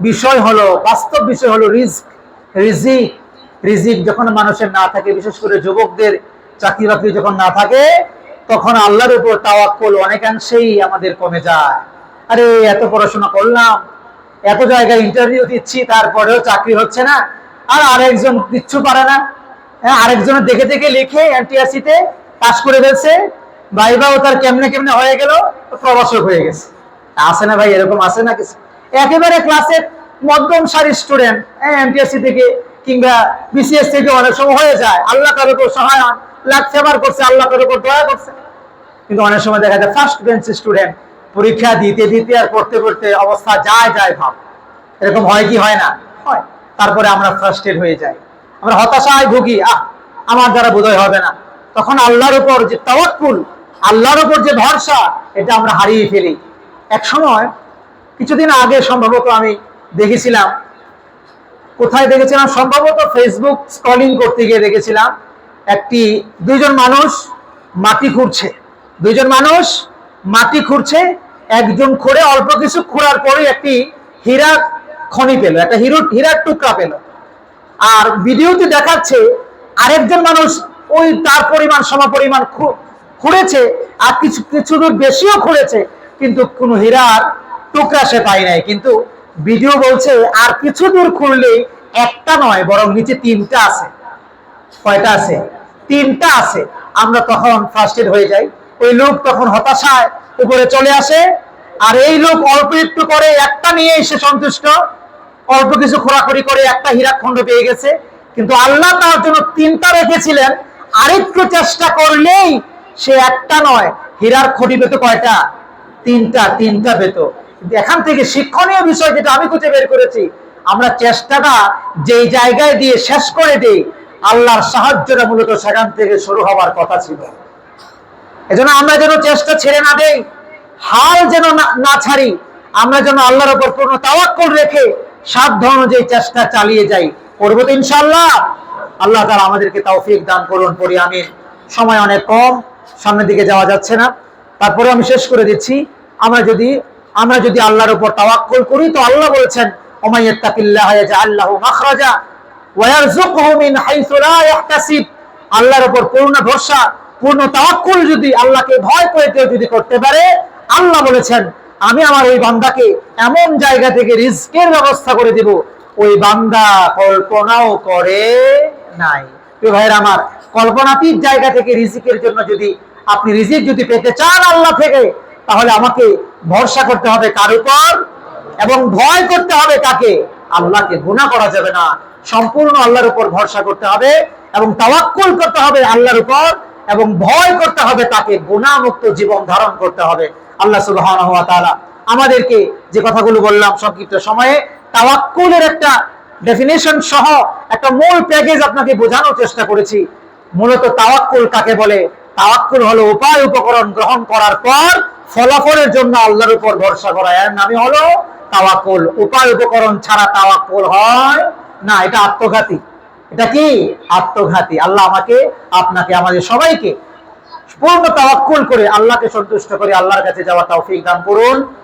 বিষয় হলো, বাস্তব বিষয় হলো রিজক, রিজিক। রিজিক যখন মানুষের না থাকে, বিশেষ করে যুবকদের চাকরি বাকরি যখন না থাকে, তখন আল্লাহর উপর তাওয়াক্কুল অনেকাংশেই আমাদের কমে যায়। আরে এত পড়াশোনা করলাম, এত জায়গায় ইন্টারভিউ দিচ্ছি, তারপরেও চাকরি হচ্ছে না, আর আরেকজন কিচ্ছু পারে না, আরেকজনের দেখে দেখে লিখে এনটিআরসিতে পাস করে ফেলছে, ভাইবাও তার কেমনে কেমনে হয়ে গেল, প্রভাষক হয়ে গেছে। আছে না ভাই? এরকম আছে না কিছু? একেবারে ক্লাসের মধ্যম সারির স্টুডেন্ট এমটিএসসি থেকে কিংবা বিসিএস থেকে অনেক সময় হয়ে যায়, আল্লাহ তার উপর সহায় হন, লাখ ফেভার করছে, আল্লাহ তার উপর দয়া করছে। কিন্তু অনেক সময় দেখা যায় ফার্স্ট বেঞ্চ স্টুডেন্ট পরীক্ষা দিতে দিতে আর পড়তে পড়তে অবস্থা যায় ভাব। এরকম হয় কি হয় না? হয়। তারপরে আমরা ফ্রাস্ট্রেট হয়ে যাই, আমরা হতাশায় ভুগি, আমার দ্বারা বোধহয় হবে না। তখন আল্লাহর উপর যে তাওয়াক্কুল, আল্লাহর উপর যে ভরসা, এটা আমরা হারিয়ে ফেলি। এক সময় কিছুদিন আগে সম্ভবত আমি দেখেছিলাম, কোথায় দেখেছিলাম, সম্ভবত ফেসবুক স্ক্রলিং করতে গিয়ে দেখেছিলাম, দুইজন মানুষ মাটি খুঁড়ছে, একজন খুঁড়ে অল্প কিছু খোঁড়ার পরে একটি হীরা খনি পেল, একটা হীরার টুকরা পেল। আর ভিডিওতে দেখাচ্ছে আরেকজন মানুষ ওই তার সমপরিমাণ খুঁড়েছে, আর কিছু দূর বেশিও খুঁড়েছে, কিন্তু কোনো হীরার টুকরা সে পায় নাই। কিন্তু ভিডিও বলছে আর কিছু দূর খুঁড়লেই একটা নয়, বরং নিচে তিনটা আছে। কয়টা আছে? তিনটা আছে। আমরা তখন ফ্রাস্ট্রেট হয়ে যাই, ওই লোক তখন হতাশায় উপরে চলে আসে, আর এই লোক অল্প একটু করে একটা নিয়ে এসে সন্তুষ্ট, অল্প কিছু খোঁড়াখুড়ি করে একটা হীরাখণ্ড পেয়ে গেছে। কিন্তু আল্লাহ তার জন্য তিনটা রেখেছিলেন, আরেকটু চেষ্টা করলেই সে একটা নয়, হীরার খনি পেত কয়টা? তিনটা পেত। কিন্তু এখান থেকে শিক্ষণীয় বিষয় যেটা আমি খুঁজে বের করেছি, আমরা চেষ্টাটা যেই জায়গায় দিয়ে শেষ করে দিই, আল্লাহর সাহায্যটা মূলত সেখান থেকে শুরু হওয়ার কথা ছিল। এজন্য আমরা যেন চেষ্টা ছেড়ে না দেই, হাল যেন না ছাড়ি, আমরা যেন আল্লাহর উপর পূর্ণ তাওয়াক্কুল রেখে সাধ্য অনুযায়ী চেষ্টা চালিয়ে যাই। করবো তো ইনশাআল্লাহ। আল্লাহ তাআলা আমাদেরকে তৌফিক দান করুন, পড়ি আমিন। সময় অনেক কম, সামনের দিকে যাওয়া যাচ্ছে না, তারপরে আমি শেষ করে দিচ্ছি। আমরা যদি আল্লাহর উপর তাওয়াক্কুল করি, তো আল্লাহ বলেছেন ওমাইয়াত্তাকিল্লাহা ইয়াজআল লাহু মাখরাজা ওয়া ইয়ারযুকহু মিন হাইসু লা ইয়াহতাসিব। আল্লাহর উপর পূর্ণ ভরসা, পূর্ণ তাওয়াক্কুল যদি আল্লাহকে ভয় করে কেউ যদি করতে পারে, আল্লাহ বলেছেন আমি আমার ওই বান্দাকে এমন জায়গা থেকে রিজকের ব্যবস্থা করে দেব ওই বান্দা কল্পনাও করে নাই। প্রিয় ভাইরা আমার, কল্পনাতীত জায়গা থেকে রিজিকের জন্য যদি আপনি রিজিক যদি পেতে চান আল্লাহ থেকে, তাহলে আমাকে ভরসা করতে হবে কার উপর? এবং ভয় করতে হবে কাকে? আল্লাহকে। গুনাহ করা যাবে না, সম্পূর্ণ আল্লাহর উপর ভরসা করতে হবে এবং তাওয়াক্কুল করতে হবে আল্লাহর উপর, এবং ভয় করতে হবে তাকে। গুনাহ মুক্ত জীবন ধারণ করতে হবে। আল্লাহ সুবহানাহু ওয়া তাআলা আমাদেরকে যে কথাগুলো বললাম সংক্ষিপ্ত সময়ে, তাওয়াক্কুলের একটা ডেফিনেশন সহ একটা মূল প্যাকেজ আপনাকে বোঝানোর চেষ্টা করেছি। মূলত তাওয়াক্কুল কাকে বলে? তাওয়াক্কুল হলো উপায় উপকরণ গ্রহণ করার পর ফলাফলের জন্য আল্লাহর উপর ভরসা করা, এর নামই হলো তাওয়াক্কুল। উপায় উপকরণ ছাড়া তাওয়াক্কুল হয় না, এটা আত্মঘাতী। এটা কি? আত্মঘাতী। আল্লাহ আমাকে, আপনাকে, আমাদের সবাইকে পূর্ণ তাওয়াক্কুল করে আল্লাহকে সন্তুষ্ট করে আল্লাহর কাছে যাওয়া তৌফিক দান করুন।